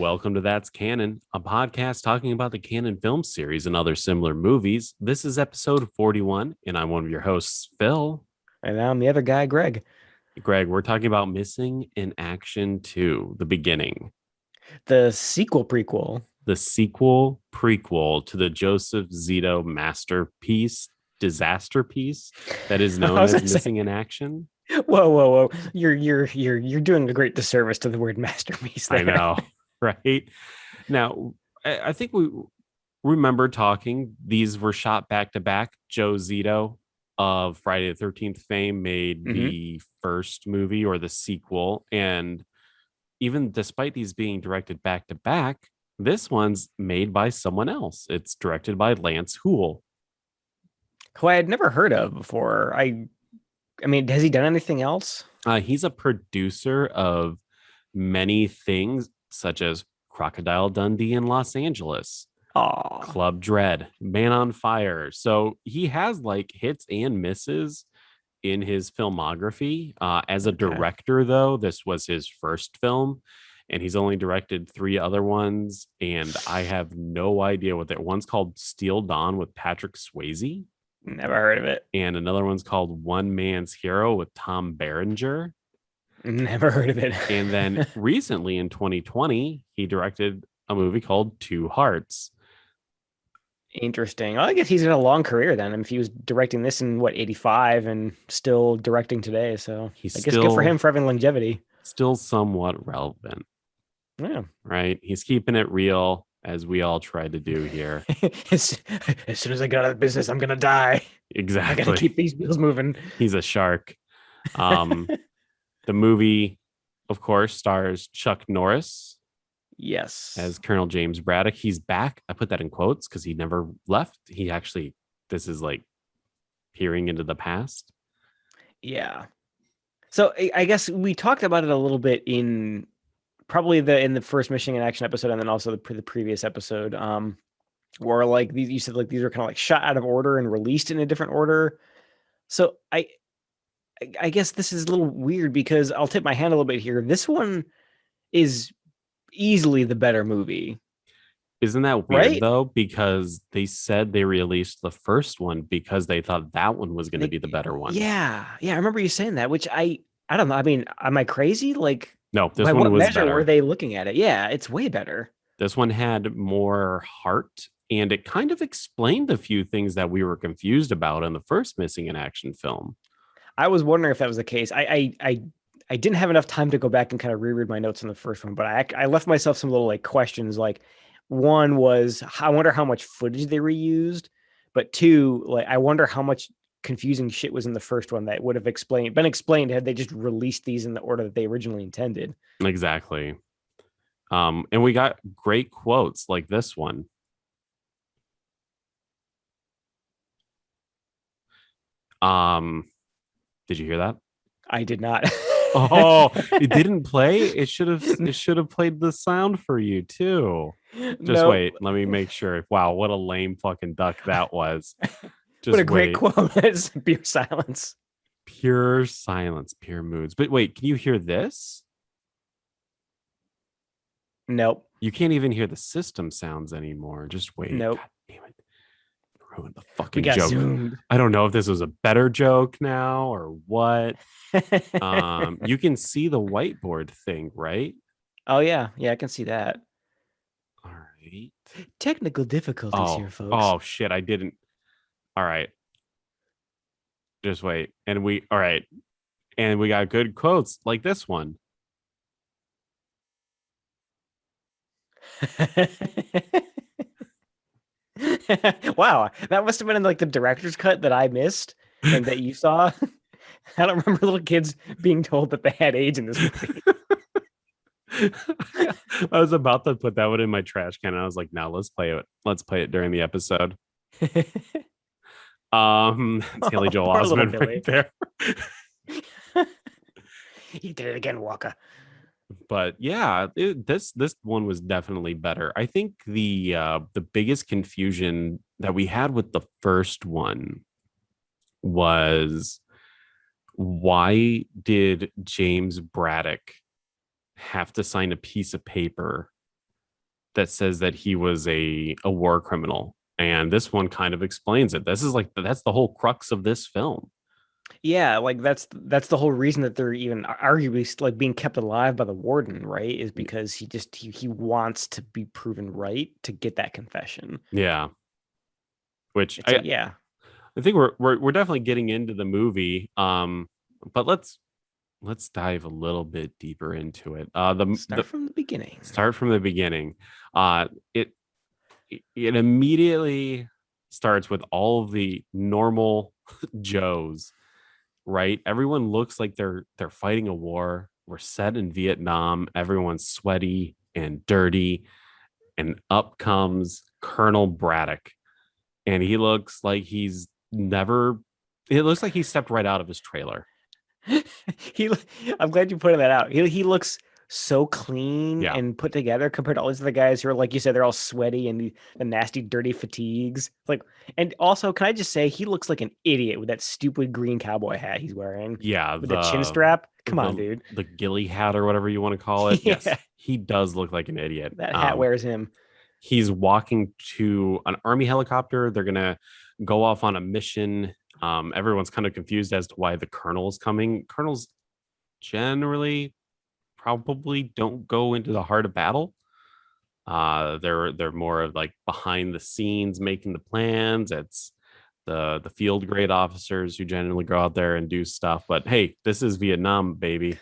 Welcome to That's Canon, a podcast talking about the Canon film series and other similar movies. This is episode 41, and I'm one of your hosts, Phil. And I'm the other guy, Greg. Greg, we're talking about Missing in Action 2, the beginning. The sequel prequel. The sequel prequel to the Joseph Zito masterpiece, disaster piece that is known as Missing in Action. Whoa. You're doing a great disservice to the word masterpiece there. I know, right? Now, I think we remember talking, these were shot back to back. Joe Zito of Friday the 13th fame made the first movie or the sequel. And even despite these being directed back to back, this one's made by someone else. It's directed by Lance Houle, who I had never heard of before. I mean, has he done anything else? He's a producer of many things, such as Crocodile Dundee in Los Angeles, Club Dread, Man on Fire. So he has like hits and misses in his filmography. As a director, though, this was his first film, and he's only directed 3 other ones. And I have no idea what that one's called. Steel Dawn with Patrick Swayze. Never heard of it. And another one's called One Man's Hero with Tom Berenger. Never heard of it. And then recently in 2020, he directed a movie called Two Hearts. Interesting. Well, I guess he's in a long career then. If he was directing this in 85 and still directing today, so I guess good for him for having longevity. Still somewhat relevant. Yeah. Right. He's keeping it real, as we all try to do here. As soon as I get out of the business, I'm gonna die. Exactly. I gotta keep these wheels moving. He's a shark. The movie, of course, stars Chuck Norris. Yes. As Colonel James Braddock. He's back. I put that in quotes because he never left. He actually, this is like peering into the past. Yeah. So I guess we talked about it a little bit in probably in the first Missing in Action episode, and then also the previous episode, where like you said like these are kind of like shot out of order and released in a different order. So I guess this is a little weird because I'll tip my hand a little bit here. This one is easily the better movie. Isn't that weird though? Because they said they released the first one because they thought that one was going to be the better one. Yeah. I remember you saying that, which I don't know. I mean, am I crazy? Like, no, this one was better. Were they looking at it? Yeah, it's way better. This one had more heart, and it kind of explained a few things that we were confused about in the first Missing in Action film. I was wondering if that was the case. I didn't have enough time to go back and kind of reread my notes on the first one, but I left myself some little like questions. Like, one was, I wonder how much footage they reused, but 2, like, I wonder how much confusing shit was in the first one that would have been explained had they just released these in the order that they originally intended. Exactly. And we got great quotes like this one. Did you hear that? I did not. Oh, it didn't play. It should have played the sound for you too. Just wait. Let me make sure. Wow, what a lame fucking duck that was. Just what a great quote. It's pure silence. Pure silence, pure moods. But wait, can you hear this? Nope. You can't even hear the system sounds anymore. Just wait. Nope. God damn it. Ruined the fucking joke. Zoomed. I don't know if this was a better joke now or what. You can see the whiteboard thing, right? Oh yeah, I can see that. All right. Technical difficulties here, folks. Oh shit, I didn't. All right. Just wait. And we got good quotes like this one. Wow, that must have been in like the director's cut that I missed and that you saw. I don't remember little kids being told that they had AIDS in this movie. I was about to put that one in my trash can, and I was like, "No, let's play it. Let's play it during the episode." It's Haley Joel Osment right there. You did it again, Walker. But yeah, this one was definitely better. I think the biggest confusion that we had with the first one was, why did James Braddock have to sign a piece of paper that says that he was a war criminal. And this one kind of explains it. This is like that's the whole crux of this film. Yeah, like that's the whole reason that they're even arguably like being kept alive by the warden, right? Is because he wants to be proven right to get that confession. Yeah. Which It's like, yeah, I think we're definitely getting into the movie. But let's dive a little bit deeper into it. The start from the beginning. start from the beginning. Uh it it immediately starts with all of the normal Joes, right? Everyone looks like they're fighting a war. We're set in Vietnam. Everyone's sweaty and dirty, and up comes Colonel Braddock, and he looks like he's never. It looks like he stepped right out of his trailer. he, I'm glad you pointed that out. He looks so clean Yeah, and put together compared to all these other guys who are, like you said, they're all sweaty and the nasty, dirty fatigues. Like, and also, can I just say, he looks like an idiot with that stupid green cowboy hat he's wearing yeah. with the chin strap. Come on, The dude. the ghillie hat or whatever you want to call it. Yes, Yeah, he does look like an idiot. that hat wears him. He's walking to an army helicopter. They're gonna go off on a mission. Everyone's kind of confused as to why the colonel's coming. Colonels generally probably don't go into the heart of battle. They're more of like behind the scenes making the plans. It's the field grade officers who generally go out there and do stuff. But hey, this is Vietnam, baby.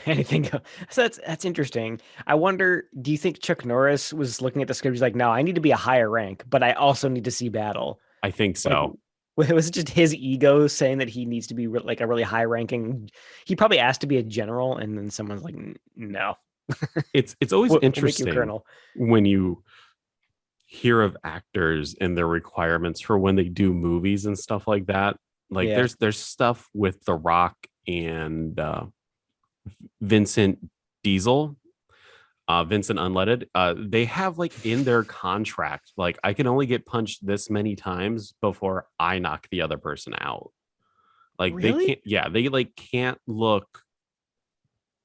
Anything goes. So that's interesting. I wonder, do you think Chuck Norris was looking at the script? He's like, no, I need to be a higher rank, but I also need to see battle. I think Like, so. was it just his ego saying that he needs to be like a really high ranking? He probably asked to be a general, and then someone's like, no, It's always we'll make you a interesting colonel. when you hear of actors and their requirements for when they do movies and stuff like that. Like Yeah. there's stuff with The Rock and Vincent Diesel, Vincent Unleaded. They have like in their contract, like I can only get punched this many times before I knock the other person out. Like they Really? can't, yeah, they like can't look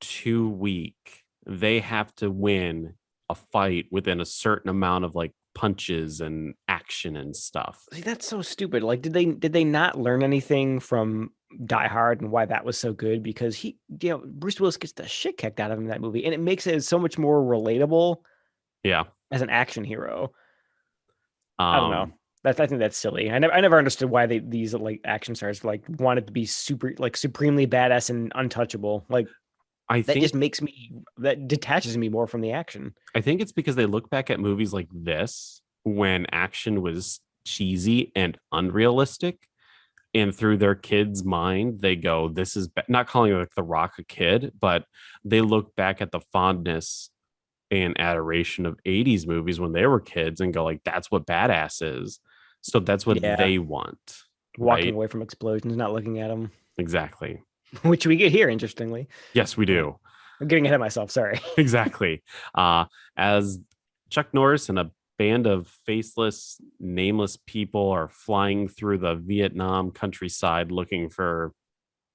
too weak. They have to win a fight within a certain amount of like punches and action and stuff. See, that's so stupid. Like, did they not learn anything from Die Hard and why that was so good? Because Bruce Willis gets the shit kicked out of him in that movie, and it makes it so much more relatable Yeah. as an action hero. I don't know. Um, I think that's silly. I never understood why these like action stars like wanted to be super like supremely badass and untouchable. Like I that think just that detaches me more from the action. I think it's because they look back at movies like this when action was cheesy and unrealistic, and through their kid's mind, they go, "This is not calling like The Rock a kid, but they look back at the fondness and adoration of '80s movies when they were kids and go like, that's what badass is." So that's what Yeah, they want, walking right? away from explosions, not looking at them, Exactly. which we get here. Interestingly, Yes, we do. I'm getting ahead of myself. Sorry. Exactly. As Chuck Norris and a band of faceless, nameless people are flying through the Vietnam countryside looking for,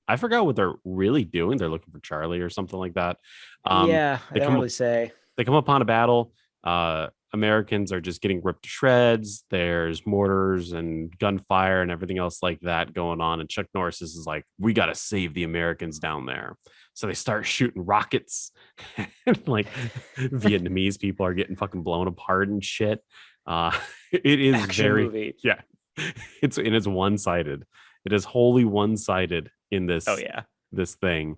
I forgot what they're really doing. They're looking for Charlie or something like that. Yeah, I They don't come up, really say. they come upon a battle. Americans are just getting ripped to shreds. There's mortars and gunfire and everything else like that going on. And Chuck Norris is like, we got to save the Americans down there. So they start shooting rockets, and like Vietnamese people are getting fucking blown apart and shit. Uh, it is Action very, movie. yeah, it's one sided. It is wholly one sided in Oh this yeah. this thing.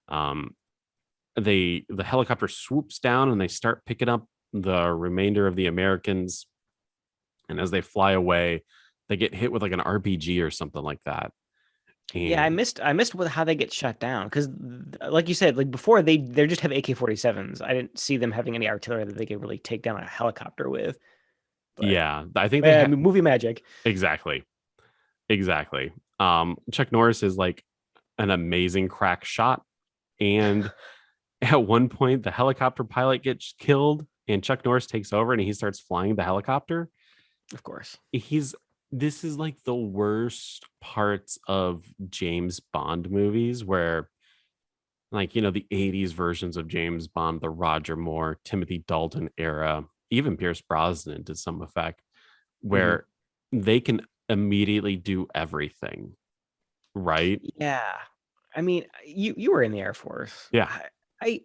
Um, the helicopter swoops down and they start picking up the remainder of the Americans. And as they fly away, they get hit with like an RPG or something like that. Yeah, I And missed how they get shut down because, like you said, like before they just have AK-47s. I didn't see them having any artillery that they could really take down a helicopter with. But yeah, I think they yeah, have movie magic. exactly. Exactly. Chuck Norris is like an amazing crack shot. And at one point, the helicopter pilot gets killed and Chuck Norris takes over and he starts flying the helicopter. Of course. He's This is like the worst parts of James Bond movies where like the 80s versions of James Bond, the Roger Moore, Timothy Dalton era. even Pierce Brosnan to some effect, Mhm. where they can immediately do everything, right? Yeah. I mean, you were in the Air Force. Yeah, I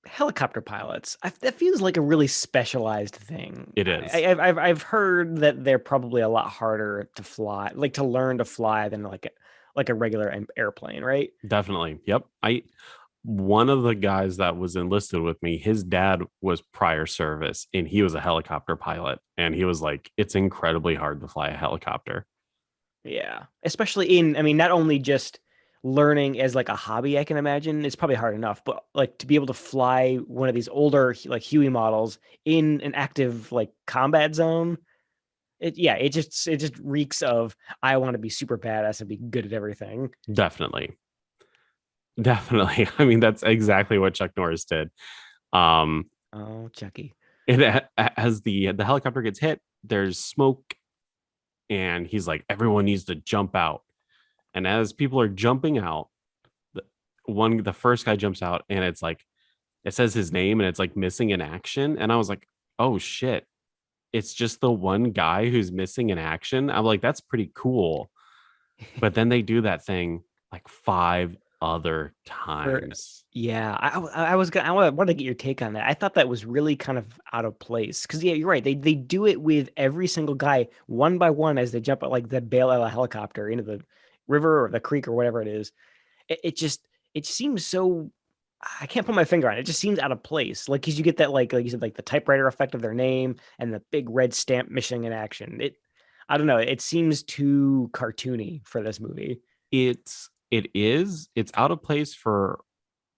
helicopter pilots. That feels like a really specialized thing. it is. I've heard that they're probably a lot harder to fly, like to learn to fly than like a regular airplane, right? Definitely. Yep. I One of the guys that was enlisted with me, his dad was prior service and he was a helicopter pilot. And he was like, it's incredibly hard to fly a helicopter. Yeah. Especially I mean, not only just learning as like a hobby, I can imagine it's probably hard enough, but like to be able to fly one of these older like Huey models in an active like combat zone. It just reeks of I want to be super badass and be good at everything. Definitely. Definitely. I mean, that's exactly what Chuck Norris did. Um, Oh, Chucky. and as the helicopter gets hit, there's smoke, and he's like, everyone needs to jump out. And as people are jumping out, the first guy jumps out, and it's like it says his name, and it's like missing in action. And I was like, oh shit, it's just the one guy who's missing in action. I'm like, that's pretty cool. But then they do that thing like five other For times. yeah, I was gonna I want to get your take on that. I thought that was really kind of out of place because yeah, you're right. They do it with every single guy one by one as they jump out like the bail out of a helicopter into the river or the creek or whatever it is. It seems so. I can't put my finger on it. It just seems out of place. Like because you get that like you said like the typewriter effect of their name and the big red stamp missing in action. I don't know. It seems too cartoony for this movie. It's out of place for,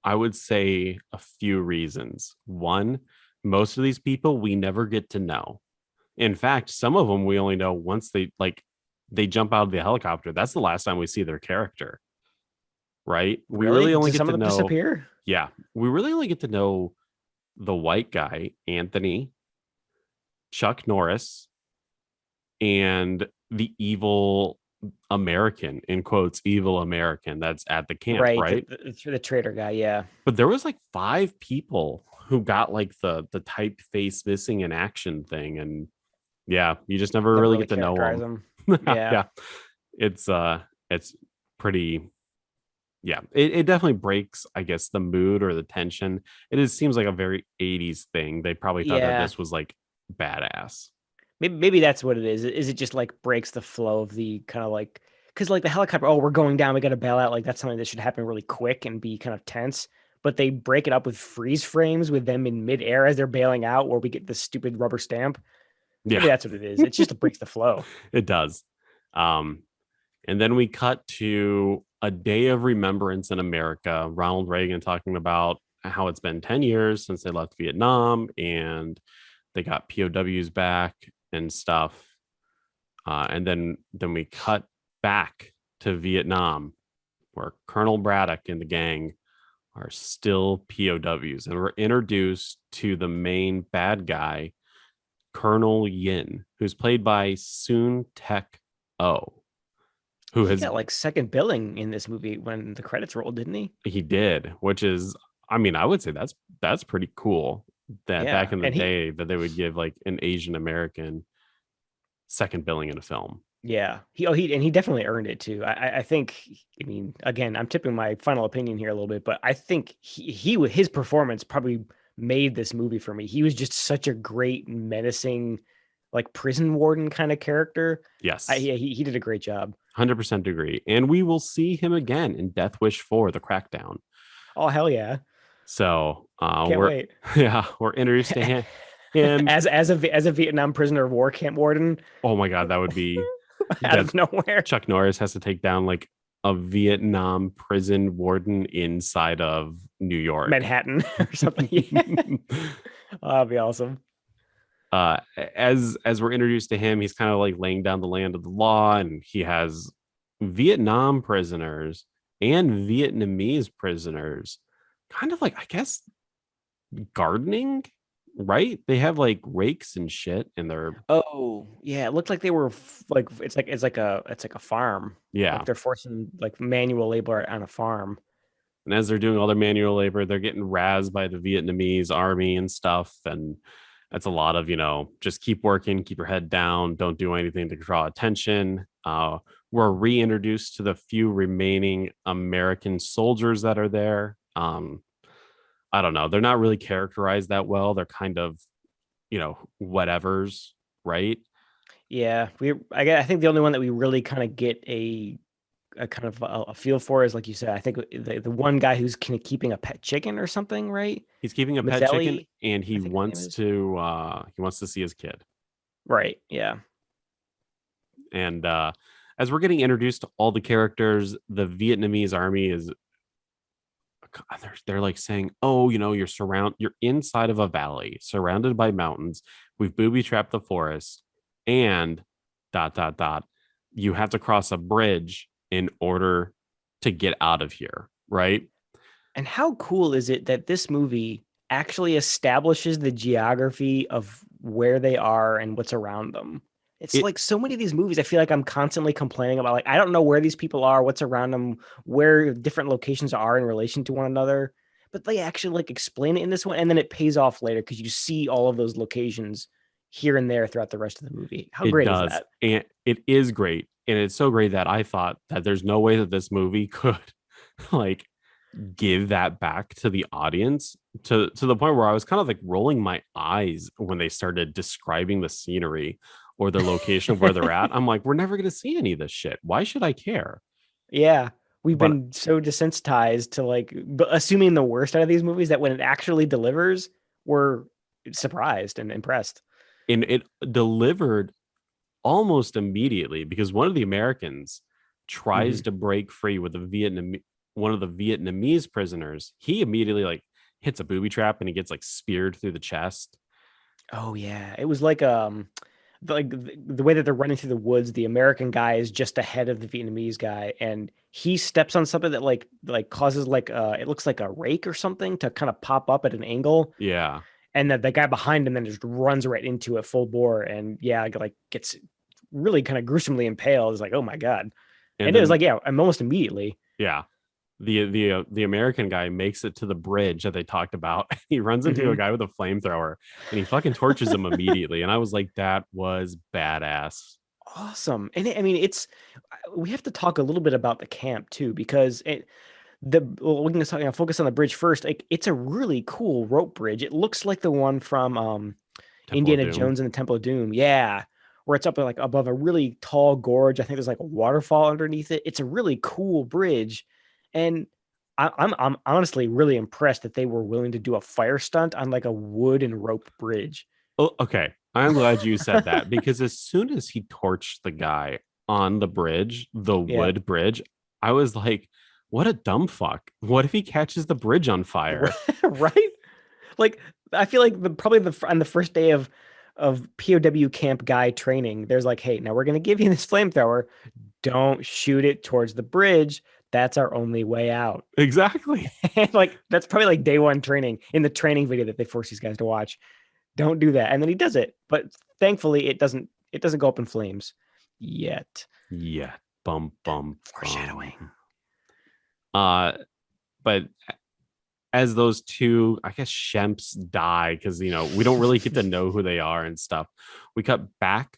I would say, a few reasons. One, most of these people we never get to know. In fact, some of them we only know once they jump out of the helicopter. That's the last time we see their character, right? We Really? really only Do get some to of them know, disappear? yeah, we really only get to know the white guy, Anthony, Chuck Norris, and the evil American, in quotes, evil American that's at the camp, Right, right? the trader guy, yeah. But there was like five people who got like the typeface missing in action thing, and yeah, you just never Never really really get to know characterize them. them. Yeah. Yeah, it's pretty. Yeah, it definitely breaks, I guess, the mood or the tension. Seems like a very 80s thing. They probably thought that Yeah. this was like badass. Maybe that's what it is. Is it just like breaks the flow of the kind of like because like the helicopter, oh, we're going down, we got to bail out. Like that's something that should happen really quick and be kind of tense. But they break it up with freeze frames with them in midair as they're bailing out, where we get this stupid rubber stamp. Maybe Yeah, that's what it is. It's just it breaks the flow. it does. Um, and then we cut to a day of remembrance in America. Ronald Reagan talking about how it's been 10 years since they left Vietnam and they got POWs back and stuff. And then we cut back to Vietnam, where Colonel Braddock and the gang are still POWs, and we're introduced to the main bad guy, Colonel Yin, who's played by Soon Tek O, who He has got like second billing in this movie when the credits rolled, didn't he? he did, which is, I mean, I would say that's pretty cool that back Yeah. in the And he day that they would give like an Asian American second billing in a film. Yeah, he definitely earned it too. I think. I mean, again, I'm tipping my final opinion here a little bit, but I think his performance probably made this movie for me. He was just such a great menacing, like prison warden kind of character. Yes, He did a great job. 100% agree. And we will see him again in Death Wish 4, The Crackdown. Oh hell yeah! So Can't we're wait. yeah, we're introduced to him. As a Vietnam prisoner of war camp warden Oh my god, that would be out that of nowhere, Chuck Norris has to take down like a Vietnam prison warden inside of New York. Manhattan or something. Yeah. Oh, that'd be awesome. As we're introduced to him, he's kind of like laying down the land of the law, and he has Vietnam prisoners and Vietnamese prisoners kind of like, I guess, gardening, right? They have like rakes and shit, and they're, Oh, yeah, it looked like they were like it's like a farm. yeah. Like they're forcing like manual labor on a farm. And as they're doing all their manual labor, they're getting razzed by the Vietnamese army and stuff. And That's a lot of, just keep working, keep your head down, don't do anything to draw attention. We're reintroduced to the few remaining American soldiers that are there. I don't know. They're not really characterized that well. They're kind of, whatevers, right? Yeah, I think the only one that we really kind of get a kind of a feel for is, like you said, I think the one guy who's kind of keeping a pet chicken or something, right? He's keeping a pet chicken Mazzelli, and I think his name is. he wants to see his kid. Right. Yeah. And as we're getting introduced to all the characters, the Vietnamese army is they're like saying, "Oh, you're inside of a valley, surrounded by mountains. We've booby trapped the forest, and dot dot dot. You have to cross a bridge in order to get out of here, right?" And how cool is it that this movie actually establishes the geography of where they are and what's around them? It's It like so many of these movies, I feel like I'm constantly complaining about, like, I don't know where these people are, what's around them, where different locations are in relation to one another. But they actually like explain it in this one, and then it pays off later because you see all of those locations here and there throughout the rest of the movie. How it great is does, that? and it is great, and it's so great that I thought that there's no way that this movie could like give that back to the audience to the point where I was kind of like rolling my eyes when they started describing the scenery or the location of where they're at. I'm like, we're never going to see any of this shit. Why should I care? Yeah. We've But been so desensitized to like assuming the worst out of these movies that when it actually delivers, we're surprised and impressed. and it delivered almost immediately because one of the Americans tries Mhm. to break free with one of the Vietnamese prisoners. He immediately like hits a booby trap and he gets like speared through the chest. Oh yeah, it was like the way that they're running through the woods. The American guy is just ahead of the Vietnamese guy, and he steps on something that like causes like it looks like a rake or something to kind of pop up at an angle, Yeah. and the guy behind him then just runs right into it full bore, and yeah, like gets really kind of gruesomely impaled. It's like, oh my god. And And it was then like, yeah, almost immediately. yeah, the American guy makes it to the bridge that they talked about. He runs into a Mhm. guy with a flamethrower and he fucking torches him immediately. And I was like, that was badass. Awesome. And I mean, we have to talk a little bit about the camp too, because we're going to talk, focus on the bridge first. Like, it's a really cool rope bridge. It looks like the one from Temple of Indiana Doom. Jones and the Temple of Doom. Yeah. Where it's up like above a really tall gorge. I think there's like a waterfall underneath it. It's a really cool bridge. And I'm honestly really impressed that they were willing to do a fire stunt on like a wood and rope bridge. Oh, okay. I'm glad you said that because as soon as he torched the guy on the bridge, the Yeah. wood bridge, I was like, what a dumb fuck. What if he catches the bridge on fire? Right? Like, I feel like probably on the first day of POW camp guy training, there's like, hey, now we're gonna give you this flamethrower. Don't shoot it towards the bridge. That's our only way out. Exactly. And like that's probably like day one training in the training video that they force these guys to watch. Don't do that. And then he does it. But thankfully it doesn't go up in flames yet. Yeah. Bum bum Foreshadowing. bum. Uh but as those two, I guess Shemps die because we don't really get to know who they are and stuff. We cut back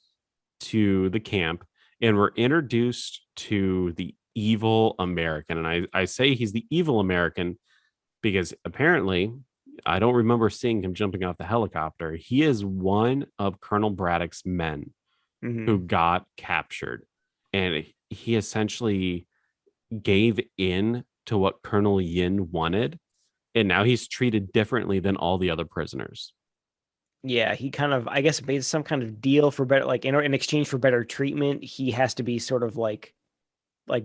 to the camp and we're introduced to the evil American. And I say he's the evil American because apparently I don't remember seeing him jumping off the helicopter. He is one of Colonel Braddock's men who Hmm. got captured. And he essentially gave in to what Colonel Yin wanted and now he's treated differently than all the other prisoners. Yeah, he kind of, I guess, made some kind of deal for better, like in exchange for better treatment, he has to be sort of like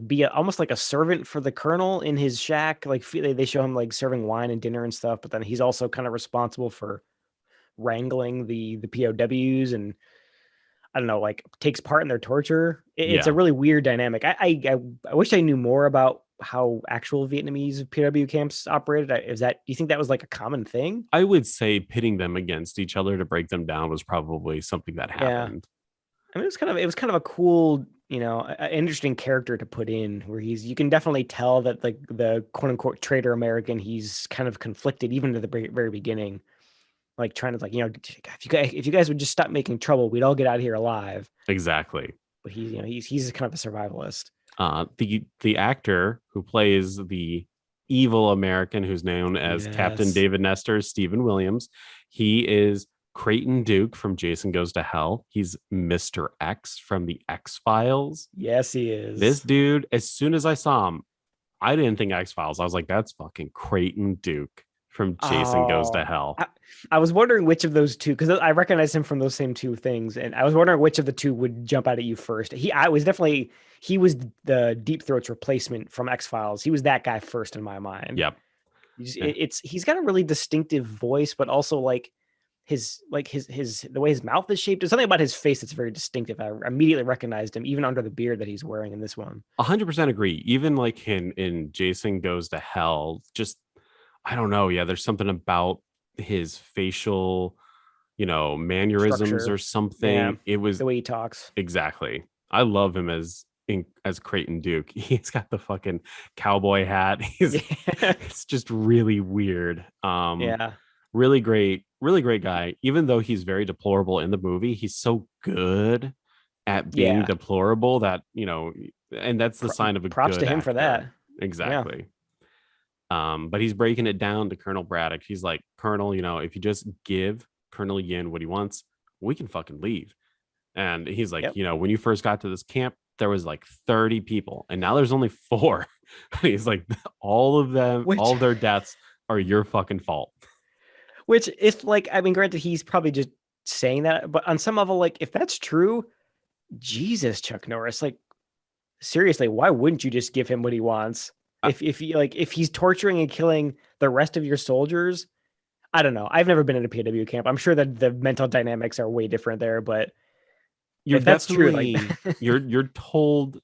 be almost like a servant for the colonel in his shack. Like they show him like serving wine and dinner and stuff, but then he's also kind of responsible for wrangling the POWs, and I don't know, like takes part in their torture. It's a Yeah, really weird dynamic. I wish I knew more about how actual Vietnamese POW camps operated. Is that, do you think that was like a common thing? I would say pitting them against each other to break them down was probably something that Yeah. happened. I mean, it was kind of a cool, interesting character to put in where you can definitely tell that the quote unquote traitor American, he's kind of conflicted even to the very beginning. like trying to if you guys would just stop making trouble, we'd all get out of here alive. Exactly. But he's kind of a survivalist. The actor who plays the evil American, who's known as Captain David Nestor, Stephen Williams, he is Creighton Duke from Jason Goes to Hell. He's Mr. X from the X-Files. Yes, he is. This dude, as soon as I saw him, I didn't think X-Files. I was like, that's fucking Creighton Duke from Jason Goes to Hell. I was wondering which of those two, because I recognized him from those same two things, and I was wondering which of the two would jump out at you first. He was the Deep Throat's replacement from X-Files. He was that guy first in my mind. Yep. He's got a really distinctive voice, but also his the way his mouth is shaped. There's something about his face that's very distinctive. I immediately recognized him, even under the beard that he's wearing in this one. 100% agree. Even like in Jason Goes to Hell, just I don't know. Yeah, there's something about his facial, mannerisms structure or something. Yeah, it was the way he talks. Exactly. I love him as Creighton Duke. He's got the fucking cowboy hat. It's just really weird. Really great guy. Even though he's very deplorable in the movie, he's so good at being deplorable that, and that's the sign of a props good to him actor. For that. Exactly. Yeah. But he's breaking it down to Colonel Braddock. He's like, Colonel, if you just give Colonel Yin what he wants, we can fucking leave. And he's like, when you first got to this camp, there was like 30 people, and now there's only 4. He's like, all of their deaths are your fucking fault. Which, if granted, he's probably just saying that, but on some level, if that's true, Jesus, Chuck Norris, seriously, why wouldn't you just give him what he wants? If he's torturing and killing the rest of your soldiers, I don't know. I've never been in a POW camp. I'm sure that the mental dynamics are way different there, but if that's true, you're told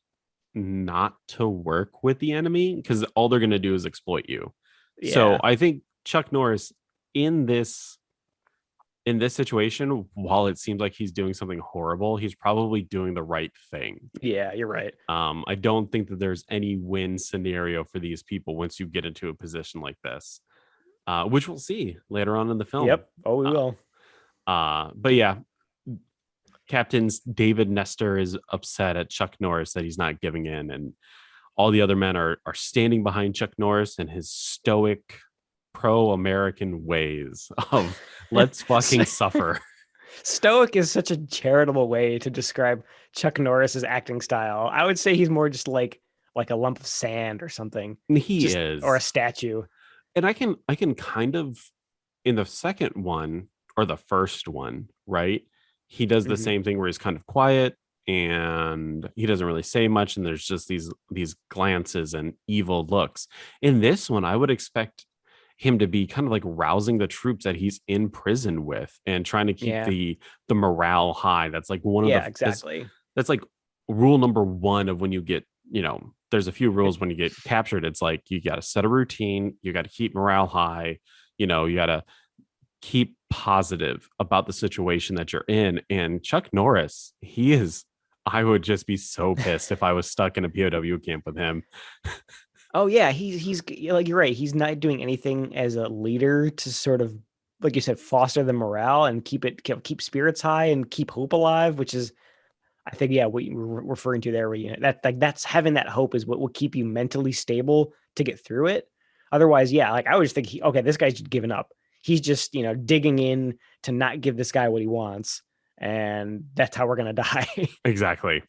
not to work with the enemy because all they're going to do is exploit you. Yeah. So I think Chuck Norris in this situation, while it seems like he's doing something horrible, he's probably doing the right thing. Yeah, you're right. I don't think that there's any win scenario for these people once you get into a position like this, which we'll see later on in the film. Yep. Oh, we will. But yeah, Captain David Nestor is upset at Chuck Norris that he's not giving in, and all the other men are standing behind Chuck Norris and his stoic pro-American ways of let's fucking suffer. Stoic is such a charitable way to describe Chuck Norris's acting style. I would say he's more just like a lump of sand or something. He is, or a statue. And I can kind of, in the second one or the first one, right? He does the same thing where he's kind of quiet and he doesn't really say much, and there's just these glances and evil looks. In this one, I would expect him to be kind of like rousing the troops that he's in prison with and trying to keep the morale high. That's like one of the exactly. That's like rule number 1 of when you get, there's a few rules when you get captured. It's like you got to set a routine, you got to keep morale high, you got to keep positive about the situation that you're in. And Chuck Norris, I would just be so pissed if I was stuck in a POW camp with him. Oh yeah, he's like, you're right. He's not doing anything as a leader to sort of, like you said, foster the morale and keep spirits high and keep hope alive, which is, I think, what you were referring to there. Where that's having that hope is what will keep you mentally stable to get through it. Otherwise, I would just think, this guy's just giving up. He's just digging in to not give this guy what he wants, and that's how we're gonna die. Exactly.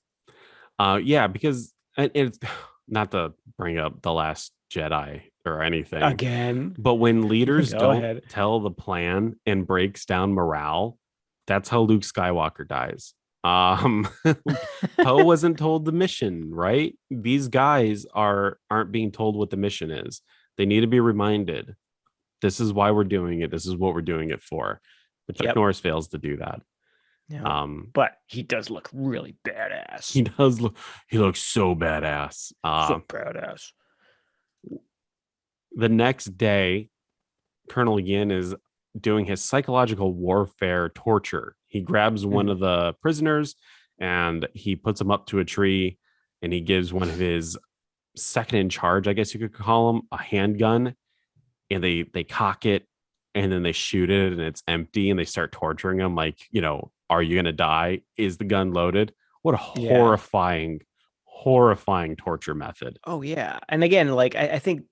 Because it's not to bring up The Last Jedi or anything again, but when leaders don't tell the plan and breaks down morale, that's how Luke Skywalker dies. Poe wasn't told the mission, right? These guys aren't being told what the mission is. They need to be reminded, this is why we're doing it, this is what we're doing it for. But Chuck Norris fails to do that. Yeah. But he does look really badass. He looks so badass. So badass. The next day, Colonel Yin is doing his psychological warfare torture. He grabs one of the prisoners and he puts him up to a tree, and he gives one of his second in charge, I guess you could call him, a handgun, and they cock it and then they shoot it and it's empty and they start torturing him like, are you going to die? Is the gun loaded? What a Yeah. horrifying torture method. Oh yeah. And again, like I think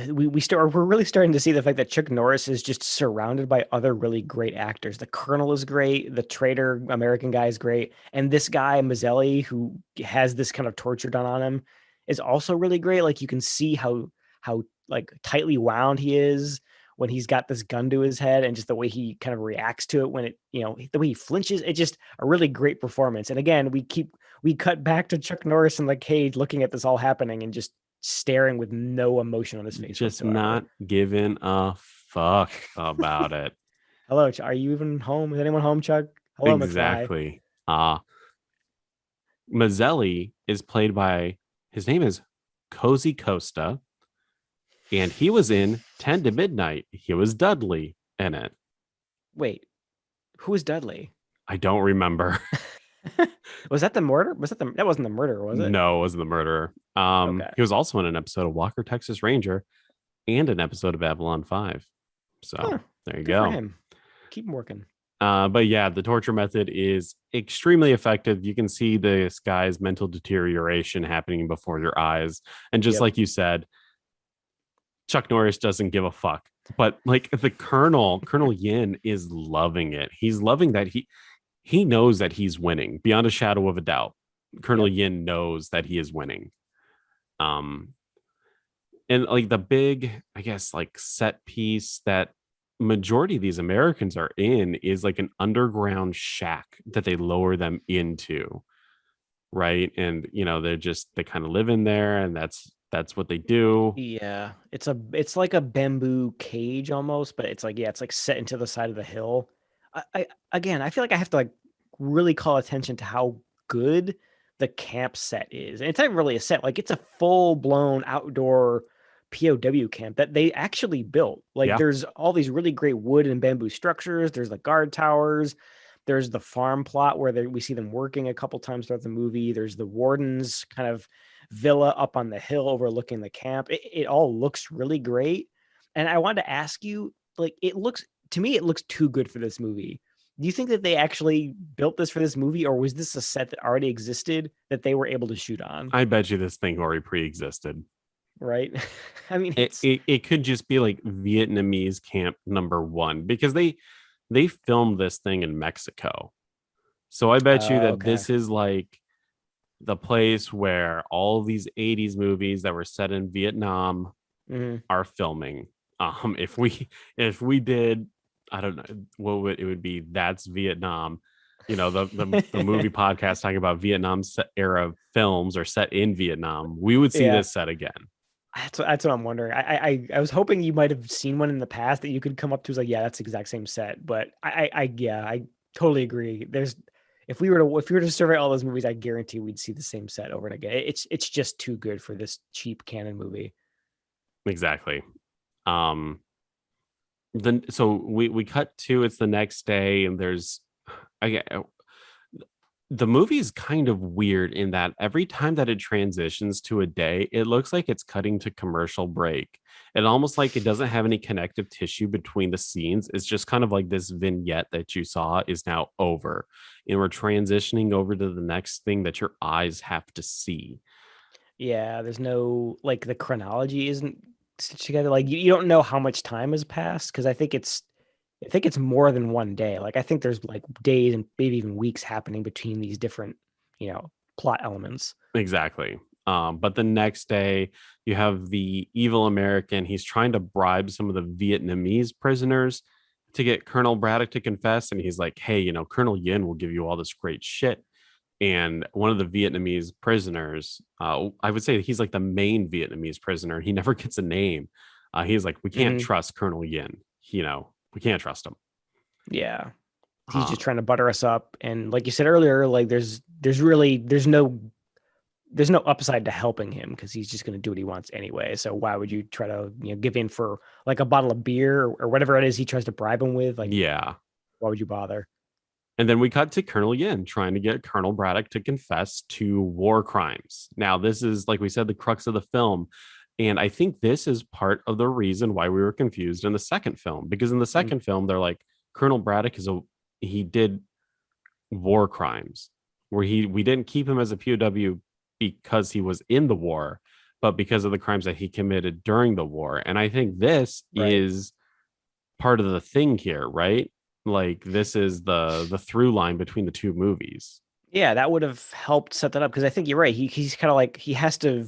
we're really starting to see the fact that Chuck Norris is just surrounded by other really great actors. The Colonel is great, the traitor American guy is great, and this guy Mazzelli, who has this kind of torture done on him, is also really great. Like you can see how like tightly wound he is when he's got this gun to his head, and just the way he kind of reacts to it when it, the way he flinches. It's just a really great performance. And again, we cut back to Chuck Norris in the cage looking at this all happening and just staring with no emotion on his face Just whatsoever. not giving a fuck about it. Hello, are you even home? Is anyone home, Chuck? Hello, McFly. Exactly. Mazzelli is played by, his name is Cozy Costa, and he was in 10 to Midnight. He was Dudley in it. Wait, who is Dudley? I don't remember. Was that the murder? That wasn't the murderer, was it? No, it wasn't the murderer. Okay. He was also in an episode of Walker, Texas Ranger and an episode of Babylon 5. So there you Good go. for him. Keep him working. But yeah, the torture method is extremely effective. You can see this guy's mental deterioration happening before your eyes. And just like you said, Chuck Norris doesn't give a fuck. But like the Colonel Yin is loving it. He's loving that he knows that he's winning beyond a shadow of a doubt. Colonel Yin knows that he is winning. And like the big, I guess, like set piece that majority of these Americans are in is like an underground shack that they lower them into, right? And they kind of live in there, and that's what they do. Yeah, it's like a bamboo cage almost, but it's like set into the side of the hill. I feel like I have to like really call attention to how good the camp set is. And it's not really a set, like it's a full blown outdoor POW camp that they actually built. Like there's all these really great wood and bamboo structures. There's the guard towers. There's the farm plot where we see them working a couple times throughout the movie. There's the warden's kind of villa up on the hill overlooking the camp. It all looks really great. And I wanted to ask you, like, it looks too good for this movie. Do you think that they actually built this for this movie, or was this a set that already existed that they were able to shoot on? I bet you this thing already pre-existed. Right? I mean, it could just be like Vietnamese camp number 1 because they filmed this thing in Mexico. So I bet you that this is like the place where all these 80s movies that were set in Vietnam are filming. If we did, I don't know what it would be. That's Vietnam. The movie podcast talking about Vietnam era films are set in Vietnam. We would see this set again. That's what I'm wondering. I was hoping you might have seen one in the past that you could come up to, like, yeah, that's the exact same set. But I totally agree. If we were to survey all those movies, I guarantee we'd see the same set over and again. It's just too good for this cheap canon movie. Exactly. Then so we cut to, it's the next day, and the movie is kind of weird in that every time that it transitions to a day, it looks like it's cutting to commercial break. And almost like it doesn't have any connective tissue between the scenes. It's just kind of like this vignette that you saw is now over. And we're transitioning over to the next thing that your eyes have to see. Yeah, there's no, like, the chronology isn't stitched together. Like you don't know how much time has passed, because I think it's more than one day. Like I think there's like days and maybe even weeks happening between these different, plot elements. Exactly. But the next day you have the evil American. He's trying to bribe some of the Vietnamese prisoners to get Colonel Braddock to confess. And he's like, hey, Colonel Yin will give you all this great shit. And one of the Vietnamese prisoners, I would say he's like the main Vietnamese prisoner. He never gets a name. He's like, we can't trust Colonel Yin. We can't trust him. Yeah. He's just trying to butter us up. And like you said earlier, like there's no upside to helping him, because he's just going to do what he wants anyway. So why would you try to, give in for like a bottle of beer or whatever it is he tries to bribe him with? Like, yeah. Why would you bother? And then we cut to Colonel Yin trying to get Colonel Braddock to confess to war crimes. Now, this is, like we said, the crux of the film. And I think this is part of the reason why we were confused in the second film, because in the Mm, second film, they're like, Colonel Braddock he did war crimes where we didn't keep him as a POW because he was in the war, but because of the crimes that he committed during the war. And I think this right. is part of the thing here, right? Like this is the through line between the two movies. Yeah, that would have helped set that up because I think you're right. He's kind of like he has to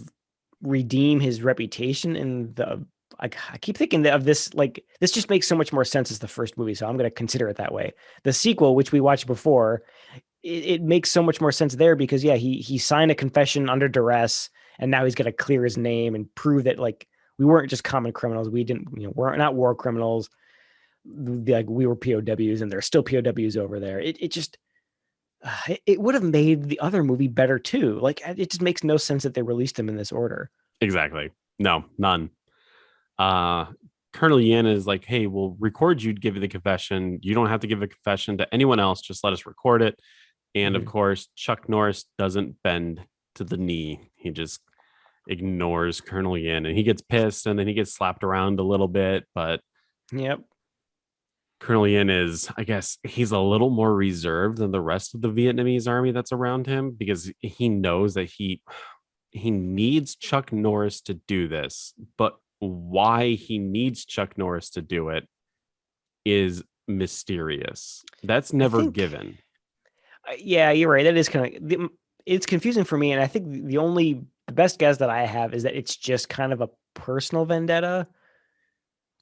redeem his reputation in the. I keep thinking of this like this just makes so much more sense as the first movie, so I'm going to consider it that way. The sequel, which we watched before, it makes so much more sense there because yeah, he signed a confession under duress, and now he's got to clear his name and prove that like we weren't just common criminals. We didn't, we're not war criminals. Like we were POWs, and there's still POWs over there. It just it would have made the other movie better too. Like it just makes no sense that they released them in this order. Exactly. No, none. Uh Colonel Yin is like, hey, we'll record you to give you the confession. You don't have to give a confession to anyone else. Just let us record it. And of Mm-hmm. course, Chuck Norris doesn't bend to the knee. He just ignores Colonel Yin and he gets pissed and then he gets slapped around a little bit. But Yep. Colonel Yin is, I guess, he's a little more reserved than the rest of the Vietnamese army that's around him because he knows that he needs Chuck Norris to do this, but why he needs Chuck Norris to do it is mysterious. That's I never think, given. yeah, you're right. That is kind of, it's confusing for me. And I think the best guess that I have is that it's just kind of a personal vendetta.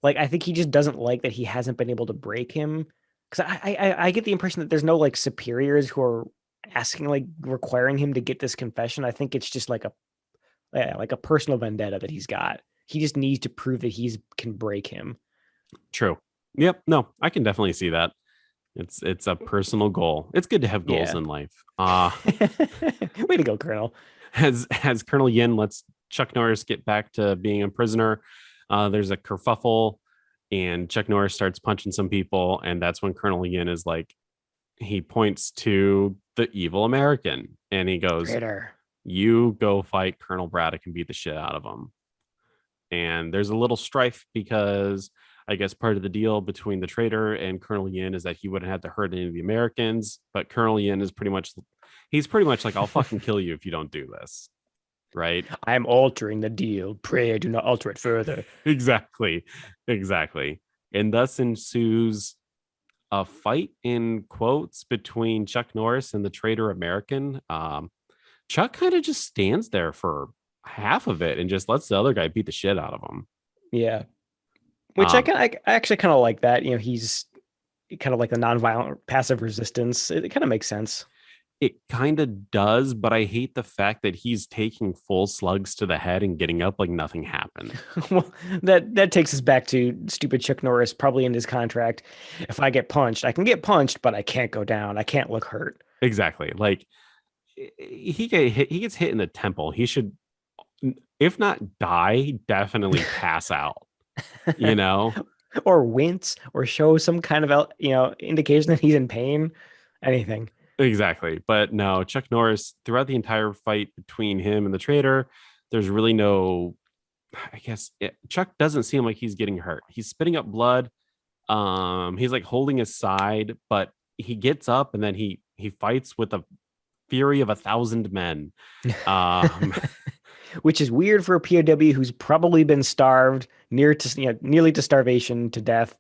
Like, I think he just doesn't like that he hasn't been able to break him. Cause I get the impression that there's no like superiors who are asking, like requiring him to get this confession. I think it's just like a personal vendetta that he's got. He just needs to prove that he's can break him. True. Yep. No, I can definitely see that. It's a personal goal. It's good to have goals Yeah. in life. Way to go, Colonel. As Colonel Yin lets Chuck Norris get back to being a prisoner, there's a kerfuffle, and Chuck Norris starts punching some people, and that's when Colonel Yin is like, he points to the evil American, and he goes, Traitor. "You go fight Colonel Braddock and beat the shit out of him." And there's a little strife because I guess part of the deal between the traitor and Colonel Yin is that he wouldn't have to hurt any of the Americans, but Colonel Yin is he's pretty much like, I'll fucking kill you if you don't do this. Right? I'm altering the deal. Pray I do not alter it further. Exactly. Exactly. And thus ensues a fight in quotes between Chuck Norris and the traitor American. Chuck kind of just stands there for half of it and just lets the other guy beat the shit out of him. Yeah. Which Um, I actually kind of like that. He's kind of like the nonviolent passive resistance. It kind of makes sense. it kind of does, but I hate the fact that he's taking full slugs to the head and getting up like nothing happened. Well, that takes us back to stupid Chuck Norris, probably in his contract. If I get punched, I can get punched, but I can't go down. I can't look hurt. Exactly. Like he gets hit in the temple. He should, if not die, definitely pass out. You know, Or wince or show some kind of indication that he's in pain. Anything. exactly. But no, Chuck Norris throughout the entire fight between him and the traitor, there's really no. I guess Chuck doesn't seem like he's getting hurt. He's spitting up blood. He's like holding his side, but he gets up and then he fights with the fury of 1,000 men. Um, Which is weird for a POW who's probably been starved nearly to starvation to death,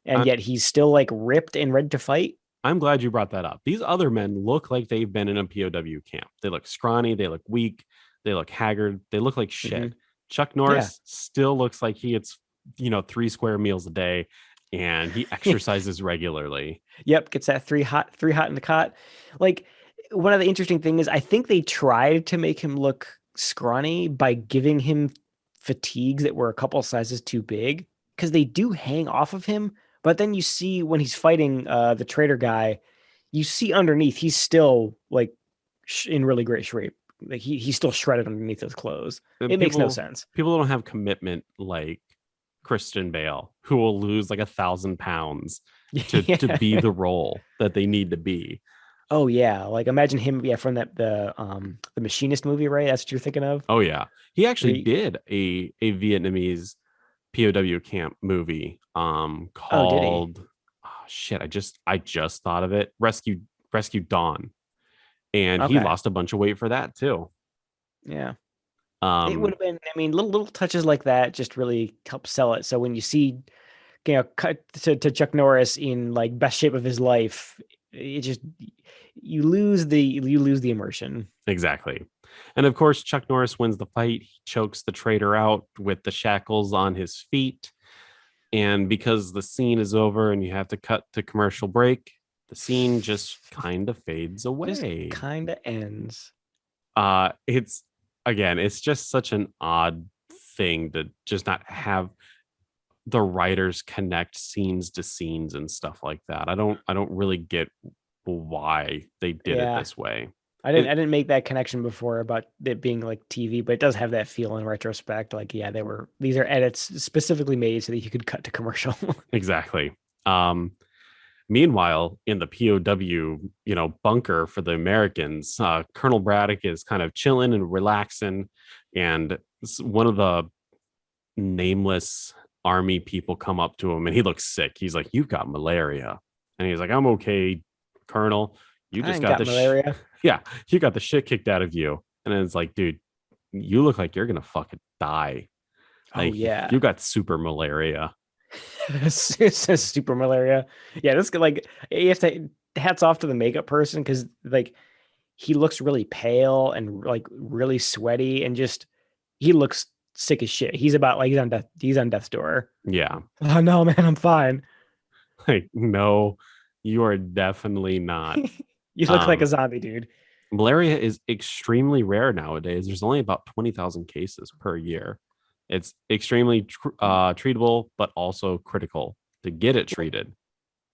and I, yet he's still like ripped and ready to fight. I'm glad you brought that up. These other men look like they've been in a POW camp. They look scrawny, they look weak, they look haggard, they look like shit. Mm-hmm. Chuck Yeah. Norris still looks like he eats, 3 square meals a day and he exercises regularly. Yep, gets that three hot in the cot. Like one of the interesting things is I think they tried to make him look scrawny by giving him fatigues that were a couple sizes too big because they do hang off of him. But then you see when he's fighting the traitor guy, you see underneath he's still like in really great shape. Like he's still shredded underneath those clothes. And It makes no sense. people don't have commitment like Christian Bale, who will lose like 1,000 pounds to Yeah. be the role that they need to be. Oh yeah, like imagine him, yeah, from the Machinist movie, right? That's what you're thinking of. Oh yeah, he Where actually did a Vietnamese POW camp movie oh, did he? called shit. I just thought of it. Rescue Dawn, and he Okay, lost a bunch of weight for that too. yeah. It would Um, have been. I mean, little touches like that just really help sell it. So when you see, cut to Chuck Norris in like best shape of his life, it just you lose the immersion. exactly. And of course, Chuck Norris wins the fight. He chokes the traitor out with the shackles on his feet. And because the scene is over and you have to cut to commercial break, the scene just kind of fades Just away. kind of ends. It's again, it's just such an odd thing to just not have the writers connect scenes to scenes and stuff like that. I don't really get why they did it Yeah, this way. I And didn't make that connection before about it being like TV, but it does have that feel in retrospect. Like, yeah, these are edits specifically made so that you could cut to commercial. exactly. Um, Meanwhile, in the POW, bunker for the Americans, Colonel Braddock is kind of chilling and relaxing, and one of the nameless army people come up to him, and he looks sick. He's like, "You've got malaria," and he's like, "I'm okay, Colonel. You I just ain't got got the malaria. yeah, you got the shit kicked out of you." And then it's like, dude, you look like you're gonna fucking die. Oh Like yeah. you got super malaria. It says super malaria. Yeah, this like you have to hats off to the makeup person because like he looks really pale and like really sweaty and just he looks sick as shit. He's about like he's on death's door. Yeah. Oh no, man, I'm fine. Like, no, you are definitely not. You look like a Um, zombie, dude. Malaria is extremely rare nowadays. There's only about 20,000 cases per year. It's extremely treatable, but also critical to get it treated.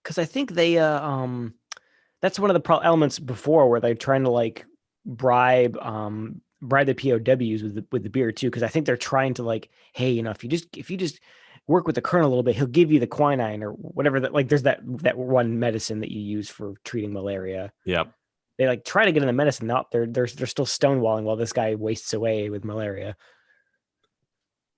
Because I think they that's one of the elements before where they're trying to like bribe the POWs with the beer too. Because I think they're trying to like, hey, if you just work with the colonel a little bit, he'll give you the quinine or whatever. That like there's that one medicine that you use for treating malaria. Yep. They like try to get in the medicine. Not they're still stonewalling while this guy wastes away with malaria.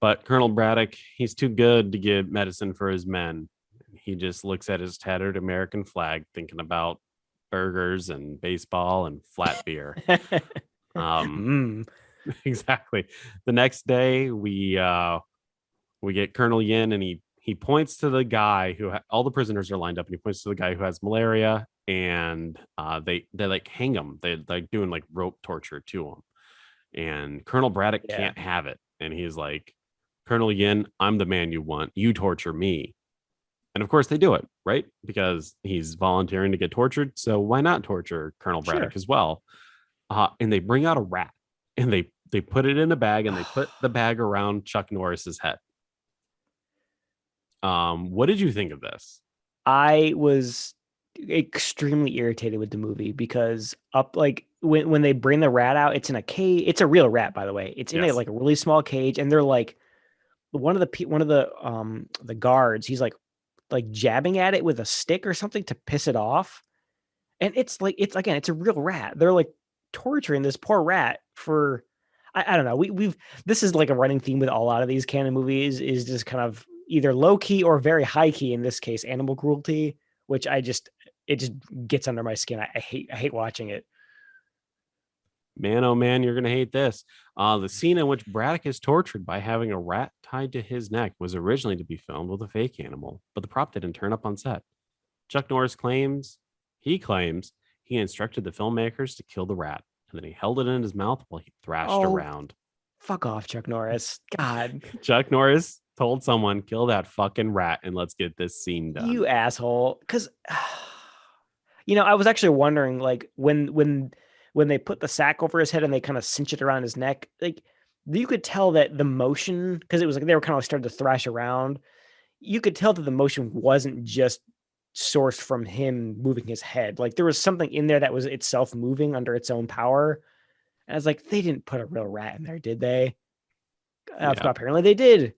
But Colonel Braddock, he's too good to get medicine for his men. He just looks at his tattered American flag, thinking about burgers and baseball and flat beer. Um, mm. exactly. The next day, we get Colonel Yin, and he points to the guy all the prisoners are lined up, and he points to the guy who has malaria, and they like hang him. They like doing like rope torture to him, and Colonel Braddock Yeah, can't have it, and he's like, Colonel Yin, I'm the man you want. You torture me. And of course they do it, right? Because he's volunteering to get tortured. So why not torture Colonel Braddock sure. as well? And they bring out a rat, and they put it in a bag, and they put the bag around Chuck Norris's head. What did you think of this? I was extremely irritated with the movie because up like when they bring the rat out, it's in a cage. It's a real rat, by the way. It's in a Yes. like a really small cage, and they're like one of the guards. He's like jabbing at it with a stick or something to piss it off, and it's like it's again it's a real rat. They're like torturing this poor rat for I don't know. We've this is like a running theme with a lot of these canon movies is just kind of either low key or very high key. In this case, animal cruelty, which it just gets under my skin. I hate watching it. Man, oh man, you're gonna hate this. The scene in which Braddock is tortured by having a rat tied to his neck was originally to be filmed with a fake animal, but the prop didn't turn up on set. Chuck Norris claims he instructed the filmmakers to kill the rat, and then he held it in his mouth while he thrashed Oh, around. fuck off, Chuck Norris. God, Chuck Norris told someone, kill that fucking rat and let's get this scene done. you asshole. Because I was actually wondering, like when they put the sack over his head and they kind of cinch it around his neck, like you could tell that the motion because it was like they were kind of starting to thrash around. You could tell that the motion wasn't just sourced from him moving his head. Like there was something in there that was itself moving under its own power. And I was like, they didn't put a real rat in there, did they? Yeah. Apparently they did.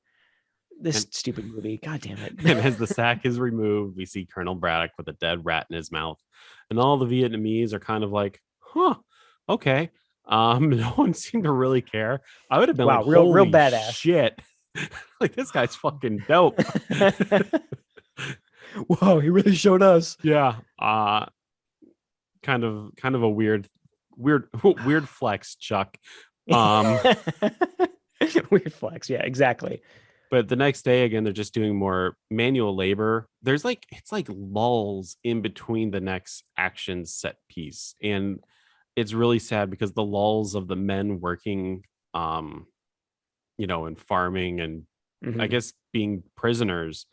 This And, stupid movie. God damn it. and as the sack is removed, we see Colonel Braddock with a dead rat in his mouth. and all the Vietnamese are kind of like, huh, okay. No one seemed to really care. I would have been like, Wow, real holy badass. shit. Like this guy's fucking dope. Whoa, he really showed us. Yeah. Kind of a weird flex, Chuck. Um, Weird flex. Yeah, exactly. but the next day again, they're just doing more manual labor. There's like it's like lulls in between the next action set piece. And it's really sad because the lulls of the men working in farming and I Hmm. guess being prisoners,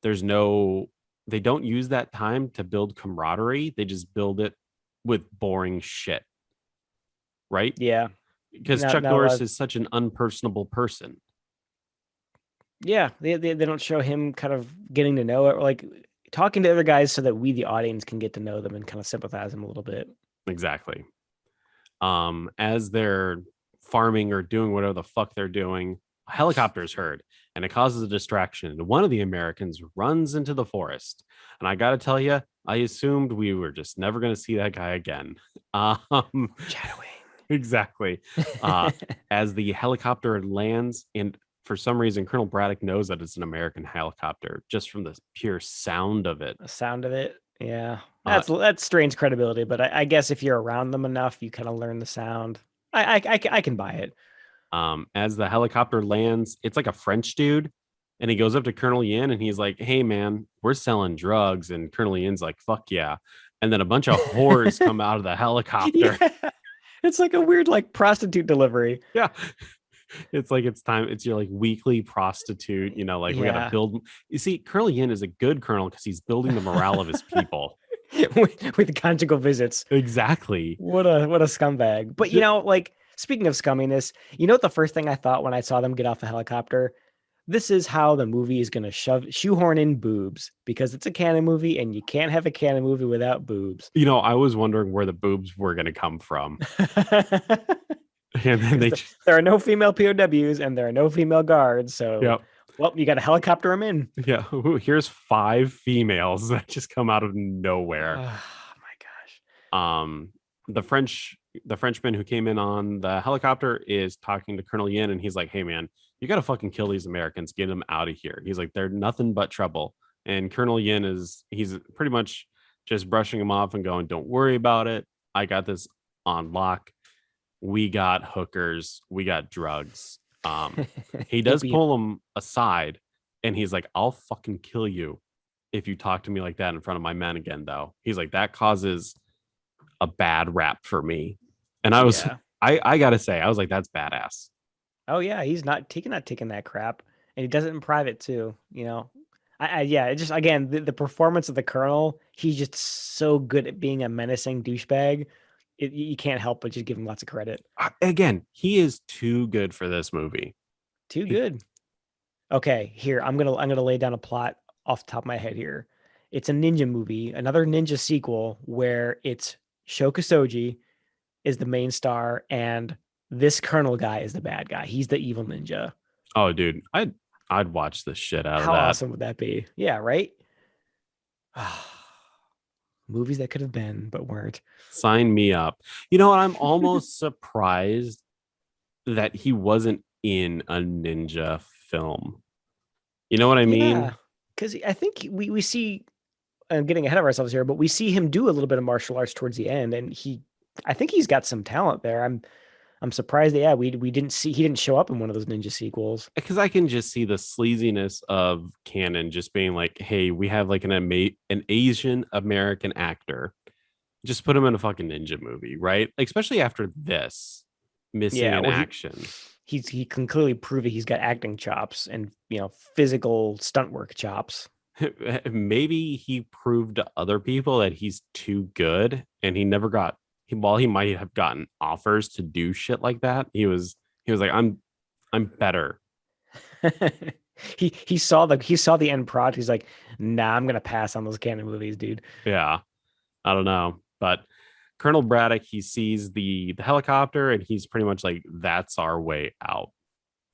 there's no they don't use that time to build camaraderie. They just build it with boring shit, right? Yeah, Because Chuck not a Norris lot. is such an unpersonable person. Yeah, they don't show him kind of getting to know it, or like talking to other guys so that we, the audience, can get to know them and kind of sympathize them a little bit. Exactly. As they're farming or doing whatever the fuck they're doing, a helicopter is heard and it causes a distraction. And one of the Americans runs into the forest. And I got to tell you, I assumed we were just never going to see that guy again. Shadowing. Exactly. Uh, as the helicopter lands, and for some reason, Colonel Braddock knows that it's an American helicopter just from the pure sound of it. The sound of it. Yeah, Uh, that strains credibility, but I guess if you're around them enough, you kind of learn the sound. I can buy it. as the helicopter lands, it's like a French dude. And he goes up to Colonel Yin and he's like, hey, man, we're selling drugs. And Colonel Yin's like, fuck yeah. And then a bunch of whores come out of the helicopter. Yeah, it's like a weird like prostitute delivery. Yeah. It's like it's time. It's your like weekly prostitute, like we got to Yeah, build. You see, Colonel Yin is a good colonel because he's building the morale of his people. with conjugal visits. Exactly. What a scumbag. But like speaking of scumminess, you know what the first thing I thought when I saw them get off the helicopter? This is how the movie is gonna shoehorn in boobs because it's a canon movie and you can't have a canon movie without boobs. I was wondering where the boobs were going to come from. And then Because there are no female POWs and there are no female guards, so yep. well, you got to helicopter them in. Yeah. Ooh, here's 5 females that just come out of nowhere. Oh my gosh. Um, the Frenchman who came in on the helicopter is talking to Colonel Yin, and he's like, "Hey, man, you got to fucking kill these Americans, get them out of here." He's like, "They're nothing but trouble." And Colonel Yin he's pretty much just brushing him off and going, "Don't worry about it. I got this on lock. We got hookers, we got drugs." He Yep, does pull him aside, and he's like, "I'll fucking kill you if you talk to me like that in front of my men again." Though he's like, that causes a bad rap for me. And yeah. I gotta say, I was like, that's badass. Oh yeah, he's not taking that crap, and he does it in private too. Yeah, it just again the performance of the Colonel, he's just so good at being a menacing douchebag. You can't help but just give him lots of credit. Again, he is too good for this movie. Too good. Okay, here I'm gonna lay down a plot off the top of my head here. It's a ninja movie, another ninja sequel where it's Shokusoji is the main star and this Colonel guy is the bad guy. He's the evil ninja. Oh, dude, I'd watch the shit out of How that. awesome would that be? Yeah, right? Movies that could have been but weren't. Sign me up. You know what? I'm almost surprised that he wasn't in a ninja film. You know what I Yeah, mean? because I think we see. I'm getting ahead of ourselves here, but we see him do a little bit of martial arts towards the end, and I think he's got some talent there. I'm surprised that we didn't see he didn't show up in one of those ninja sequels. Because I can just see the sleaziness of canon just being like, hey, we have like an Asian American actor. Just put him in a fucking ninja movie, right? Like, especially after this missing Yeah, in well action. he can clearly prove that he's got acting chops and physical stunt work chops. Maybe he proved to other people that he's too good and he never got while he might have gotten offers to do shit like that, he was like, I'm better. He saw the end product. He's like, nah, I'm gonna pass on those canon movies, dude. Yeah. I don't know. But Colonel Braddock, he sees the helicopter and he's pretty much like, that's our way out.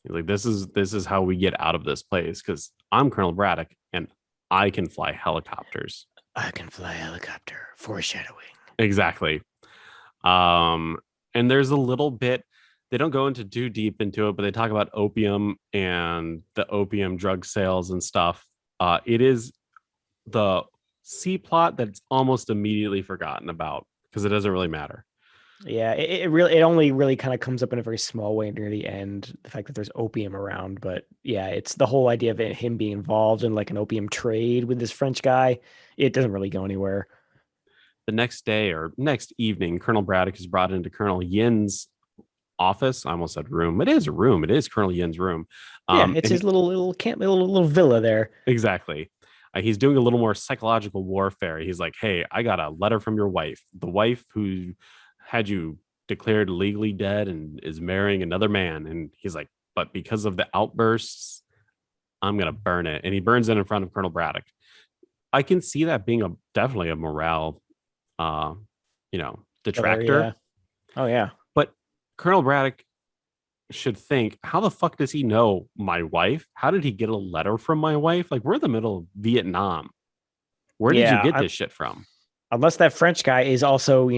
He's like, this is how we get out of this place because I'm Colonel Braddock and I can fly helicopters. I can fly a helicopter. Foreshadowing. Exactly. Um, and there's a little bit, they don't go into too deep into it, but they talk about opium and the opium drug sales and stuff. It is the C plot that's almost immediately forgotten about because it doesn't really matter. Yeah, it only really kind of comes up in a very small way near the end. The fact that there's opium around, but yeah, it's the whole idea of him being involved in like an opium trade with this French guy. It doesn't really go anywhere. The next day or next evening, Colonel Braddock is brought into Colonel Yin's office. I almost said room. It is a room. It is Colonel Yin's room. Yeah, it's And his little camp, little villa there. exactly. He's doing a little more psychological warfare. He's like, hey, I got a letter from your wife, the wife who had you declared legally dead and is marrying another man. And he's like, but because of the outbursts, I'm going to burn it. And he burns it in front of Colonel Braddock. I can see that being definitely a morale, uh, detractor. Yeah. Oh yeah. But Colonel Braddock should think, how the fuck does he know my wife? How did he get a letter from my wife? Like, we're in the middle of Vietnam. Where did you Yeah. get this shit from? Unless that French guy is also,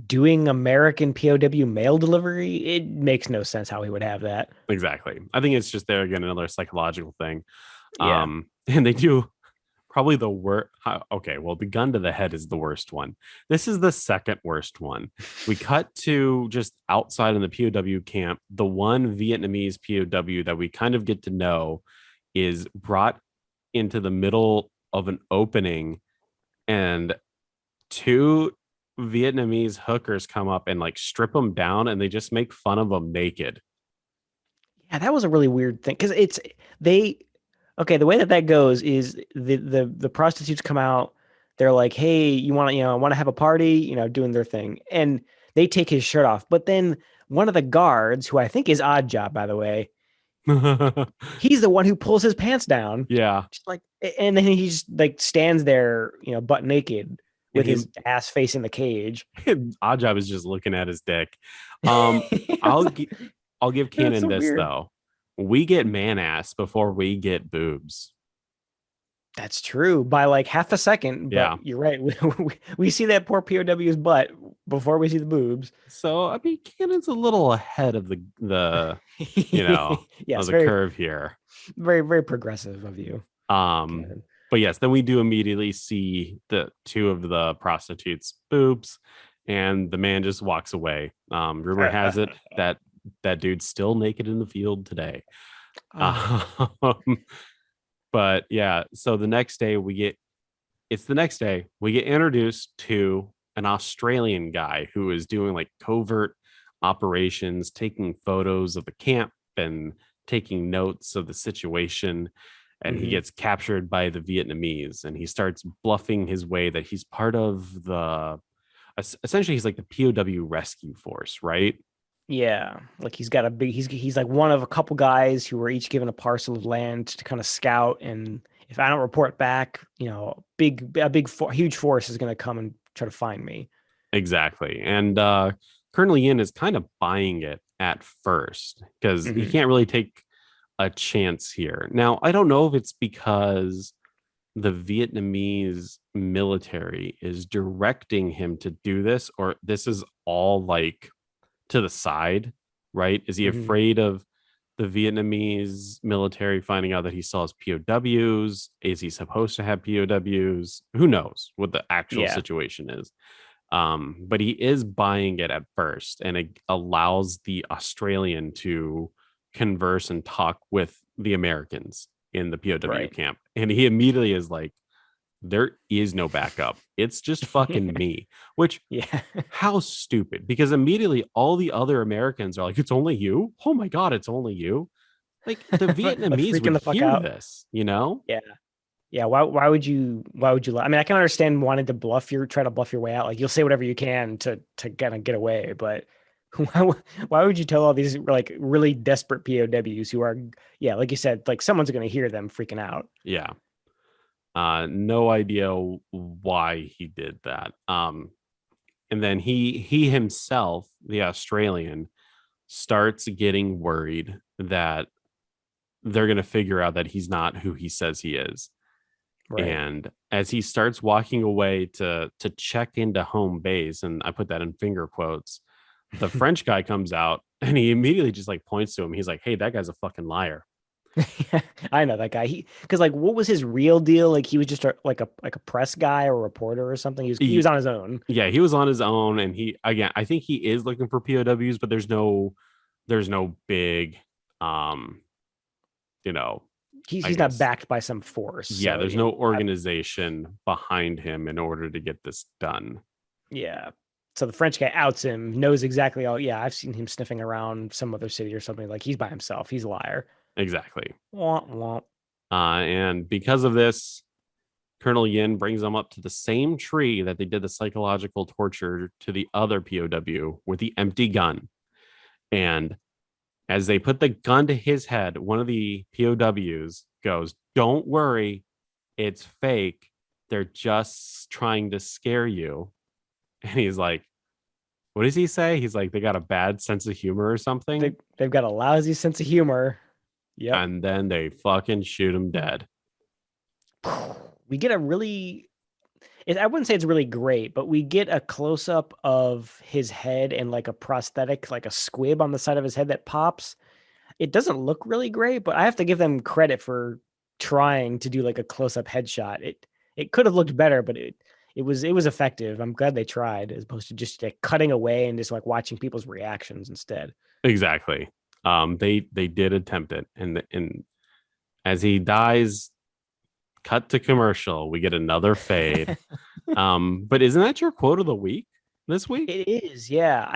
doing American POW mail delivery, it makes no sense how he would have that. Exactly. I think it's just there again, another psychological thing. Yeah. And they do probably the worst. Okay, well, the gun to the head is the worst one. This is the second worst one. We cut to just outside in the POW camp. The one Vietnamese POW that we kind of get to know is brought into the middle of an opening, and two Vietnamese hookers come up and like strip him down, and they just make fun of him naked. Yeah, that was a really weird thing because they okay, the way that goes is the prostitutes come out. They're like, "Hey, you want to have a party?" Doing their thing, and they take his shirt off. But then one of the guards, who I think is Odd Job, by the way, he's the one who pulls his pants down. Yeah. Just like, and then he just like stands there, butt naked And with his ass facing the cage. Odd Job is just looking at his dick. Um, I'll I'll give That's Canon so this weird. though. We get man ass before we get boobs. That's true by like half a second, but Yeah. you're right. We see that poor POW's butt before we see the boobs. So I mean, Canon's a little ahead of the of Yes, the very, curve here. very, very progressive of you. Um, Canon. but yes, then we do immediately see the two of the prostitutes' boobs, and the man just walks away. Rumor has it that that dude's still naked in the field today. Oh. Um, but yeah, so it's the next day we get introduced to an Australian guy who is doing like covert operations, taking photos of the camp and taking notes of the situation. And he Mm-hmm. gets captured by the Vietnamese, and he starts bluffing his way that he's part of essentially he's like the POW rescue force, right? Yeah, like he's got a big. He's like one of a couple guys who were each given a parcel of land to kind of scout. And if I don't report back, huge force is going to come and try to find me. Exactly. And Colonel Yin is kind of buying it at first because he Mm-hmm. can't really take a chance here. Now, I don't know if it's because the Vietnamese military is directing him to do this, or this is all like to the side, right? Is he Mm-hmm. afraid of the Vietnamese military finding out that he still has POWs? Is he supposed to have POWs? Who knows what the actual Yeah, situation is? But he is buying it at first, and it allows the Australian to converse and talk with the Americans in the POW right. camp. And he immediately is like, there is no backup. It's just fucking me. Which, Yeah. how stupid, because immediately all the other Americans are like, it's only you. Oh my God, it's only you. Like the Like Vietnamese freaking would the fuck hear out. this, you know? Yeah. Yeah. Why would you I mean, I can understand wanting to try to bluff your way out. Like you'll say whatever you can to kind of get away, but why would you tell all these like really desperate POWs who are, yeah, like you said, like someone's going to hear them freaking out. Yeah. No idea why he did that. And then he himself, the Australian, starts getting worried that they're going to figure out that he's not who he says he is. Right. And as he starts walking away to check into home base, and I put that in finger quotes, the French guy comes out and he immediately just like points to him. He's like, "Hey, that guy's a fucking liar." I know that guy. Because like, what was his real deal? Like, he was just like a press guy or a reporter or something. He was on his own. Yeah, he was on his own, and he again, I think he is looking for POWs, but there's no big, um, you know, I He's not guess, backed by some force. yeah, So there's no organization behind him in order to get this done. yeah. So the French guy outs him, knows exactly all. Yeah, I've seen him sniffing around some other city or something. Like, he's by himself. He's a liar. Exactly. Womp womp. And because of this, Colonel Yin brings them up to the same tree that they did the psychological torture to the other POW with the empty gun. And as they put the gun to his head, one of the POWs goes, "Don't worry, it's fake. They're just trying to scare you." And he's like, what does he say? He's like, they got a bad sense of humor or something. They've got a lousy sense of humor. Yep. And then they fucking shoot him dead. We get a really, I wouldn't say it's really great, but we get a close up of his head and like a prosthetic, like a squib on the side of his head that pops. It doesn't look really great, but I have to give them credit for trying to do like a close up headshot. It could have looked better, but it was effective. I'm glad they tried, as opposed to just like cutting away and just like watching people's reactions instead. Exactly. They did attempt it, and as he dies, cut to commercial, we get another fade. But isn't that your quote of the week this week? It is, yeah.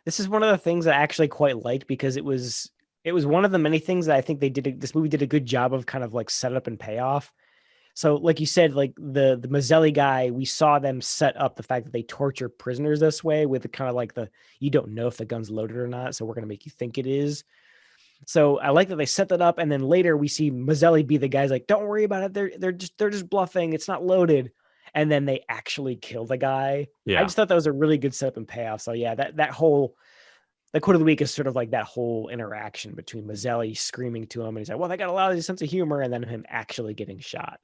This is one of the things I actually quite liked, because it was one of the many things that I think this movie did a good job of kind of like setup and payoff. So like you said, like the Mazzelli guy, we saw them set up the fact that they torture prisoners this way with the kind of like you don't know if the gun's loaded or not, so we're going to make you think it is. So I like that they set that up, and then later we see Mazzelli be the guy's like, "Don't worry about it. They're just bluffing. It's not loaded." And then they actually kill the guy. I Yeah, just thought that was a really good setup and payoff. So yeah, that whole the quote of the week is sort of like that whole interaction between Mazzelli screaming to him, and he's like, "Well, they got a lot of sense of humor," and then him actually getting shot.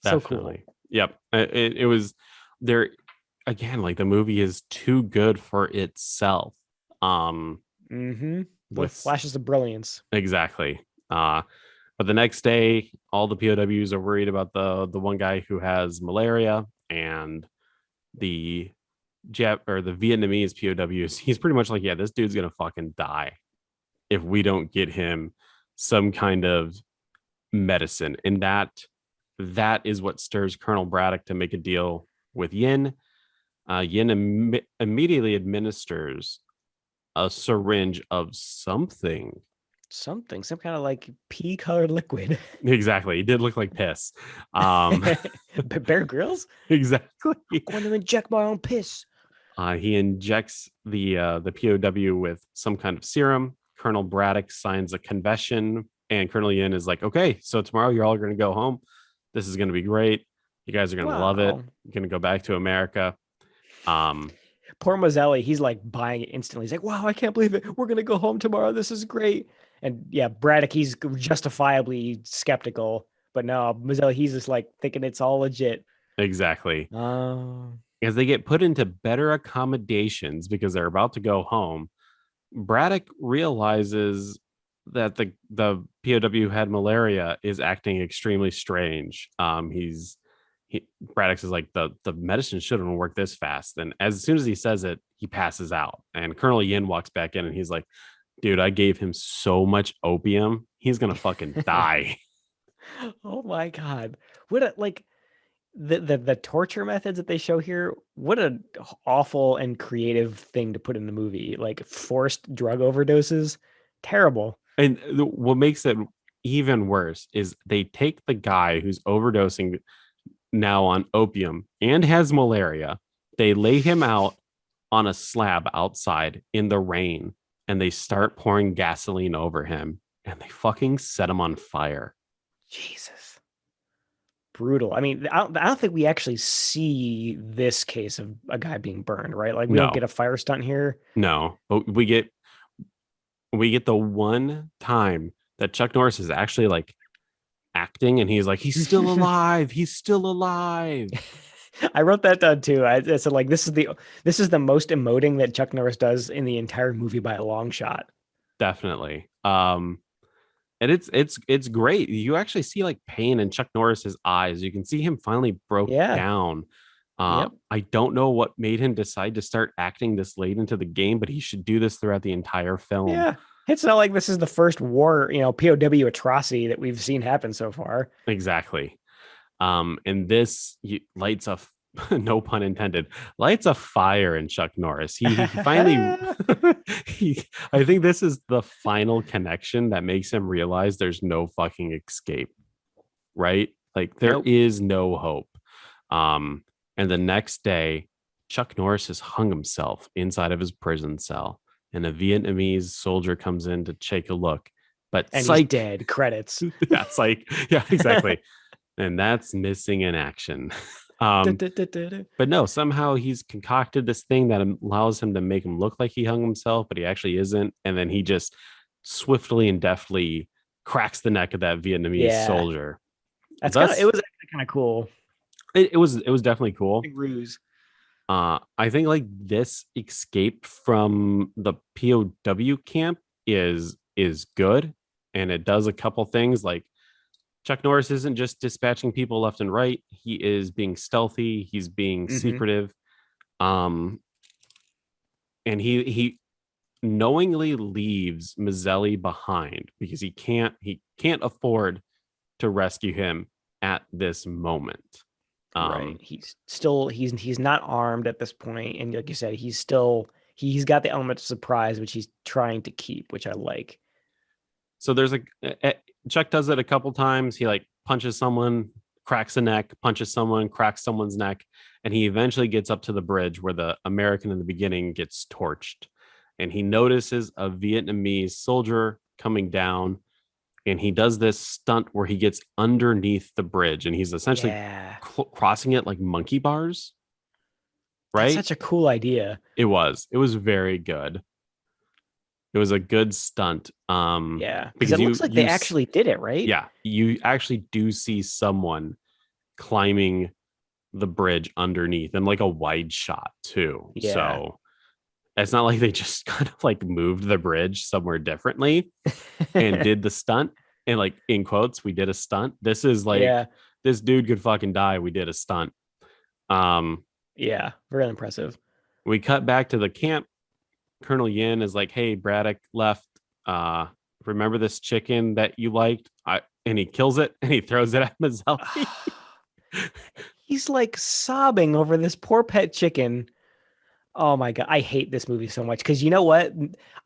So cool. definitely. Yep. It was there again, like the movie is too good for itself. Mm-hmm. The With flashes of brilliance. exactly. But the next day, all the POWs are worried about the one guy who has malaria, and the the Vietnamese POWs. He's pretty much like, yeah, this dude's gonna fucking die if we don't get him some kind of medicine, and that is what stirs Colonel Braddock to make a deal with Yin. Yin immediately administers a syringe of something. Some kind of like pea colored liquid. Exactly. He did look like piss. Bear Grylls? Exactly. I'm going to inject my own piss. He injects the POW with some kind of serum. Colonel Braddock signs a confession, and Colonel Yin is like, "Okay, so tomorrow you're all going to go home. This is going to be great. You guys are going to love it. Wow. You're going to go back to America." Poor Mazzelli, he's like buying it instantly. He's like, "Wow, I can't believe it. We're gonna go home tomorrow. This is great." And yeah, Braddock, he's justifiably skeptical, but no, Mazzelli, he's just like thinking it's all legit. Exactly. Oh, As they get put into better accommodations because they're about to go home, Braddock realizes that the POW who had malaria is acting extremely strange. Braddock is like, the medicine shouldn't work this fast. And as soon as he says it, he passes out. And Colonel Yin walks back in, and he's like, "Dude, I gave him so much opium, he's gonna fucking die." oh my god, what a like the torture methods that they show here. What an awful and creative thing to put in the movie. Like forced drug overdoses, terrible. And what makes it even worse is they take the guy who's overdosing now on opium and has malaria. They lay him out on a slab outside in the rain, and they start pouring gasoline over him, and they fucking set him on fire. Jesus. Brutal. I mean, I don't think we actually see this case of a guy being burned, right? Like we don't get No, a fire stunt here. no, but we get the one time that Chuck Norris is actually like acting, and he's like, he's still alive, he's still alive. I wrote that down too. I said like this is the most emoting that Chuck Norris does in the entire movie by a long shot. Definitely. And it's great. You actually see like pain in Chuck Norris's eyes. You can see him finally broke Yeah. down. Yep. I don't know what made him decide to start acting this late into the game, but he should do this throughout the entire film. Yeah. It's not like this is the first war, POW atrocity that we've seen happen so far. Exactly. And this lights a no pun intended, lights a fire in Chuck Norris. He finally I think this is the final connection that makes him realize there's no fucking escape, right? Like there Nope. is no hope. And the next day, Chuck Norris has hung himself inside of his prison cell, and a Vietnamese soldier comes in to take a look. But And he's psych, dead. Credits. that's like, yeah, exactly. And that's missing in action. But no, somehow he's concocted this thing that allows him to make him look like he hung himself, but he actually isn't. And then he just swiftly and deftly cracks the neck of that Vietnamese Yeah. soldier. That's kind of Thus, it was actually kind of cool. it was definitely cool. Big ruse. I think like this escape from the POW camp is good, and it does a couple things. Like Chuck Norris isn't just dispatching people left and right. He is being stealthy. He's being Mm-hmm. secretive. Um, and he knowingly leaves Mazzelli behind because he can't afford to rescue him at this moment. Right. Um, He's not armed at this point, and like you said, he's got the element of surprise, which he's trying to keep, which I like. so there's Chuck does it a couple times. He like punches someone, cracks a neck, punches someone, cracks someone's neck, and he eventually gets up to the bridge where the American in the beginning gets torched, and he notices a Vietnamese soldier coming down, and he does this stunt where he gets underneath the bridge, and he's essentially Yeah. crossing it like monkey bars, That's right? such a cool idea. It was very good. It was a good stunt. Yeah. Because Because it looks like they actually did it, right? yeah, you actually do see someone climbing the bridge underneath and like a wide shot too. Yeah. So it's not like they just kind of like moved the bridge somewhere differently and did the stunt. And like in quotes, we did a stunt. This is like Yeah. this dude could fucking die. We did a stunt. Um, Yeah. Very impressive. we cut back to the camp. Colonel Yin is like, hey, Braddock left. Uh, remember this chicken that you liked? And he kills it and he throws it at Mazzelli. He's like sobbing over this poor pet chicken. Oh my God. I hate this movie so much because you know what?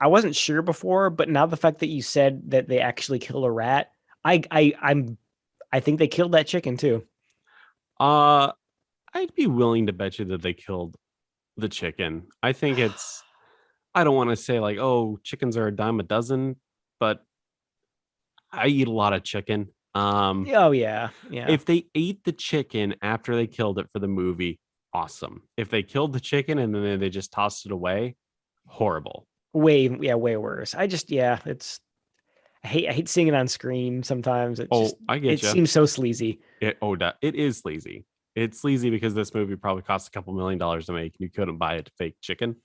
I wasn't sure before, but now the fact that you said that they actually killed a rat, I think they killed that chicken too. uh, I'd be willing to bet you that they killed the chicken. I think I don't want to say like, oh, chickens are a dime a dozen, but I eat a lot of chicken. Oh yeah. Yeah. If they ate the chicken after they killed it for the movie, awesome. If they killed the chicken and then they just tossed it away, horrible. Way worse. It's I hate seeing it on screen sometimes. Oh, I get It you. seems so sleazy. It is sleazy. It's sleazy because this movie probably cost a couple $1 million to make. And you couldn't buy it fake chicken.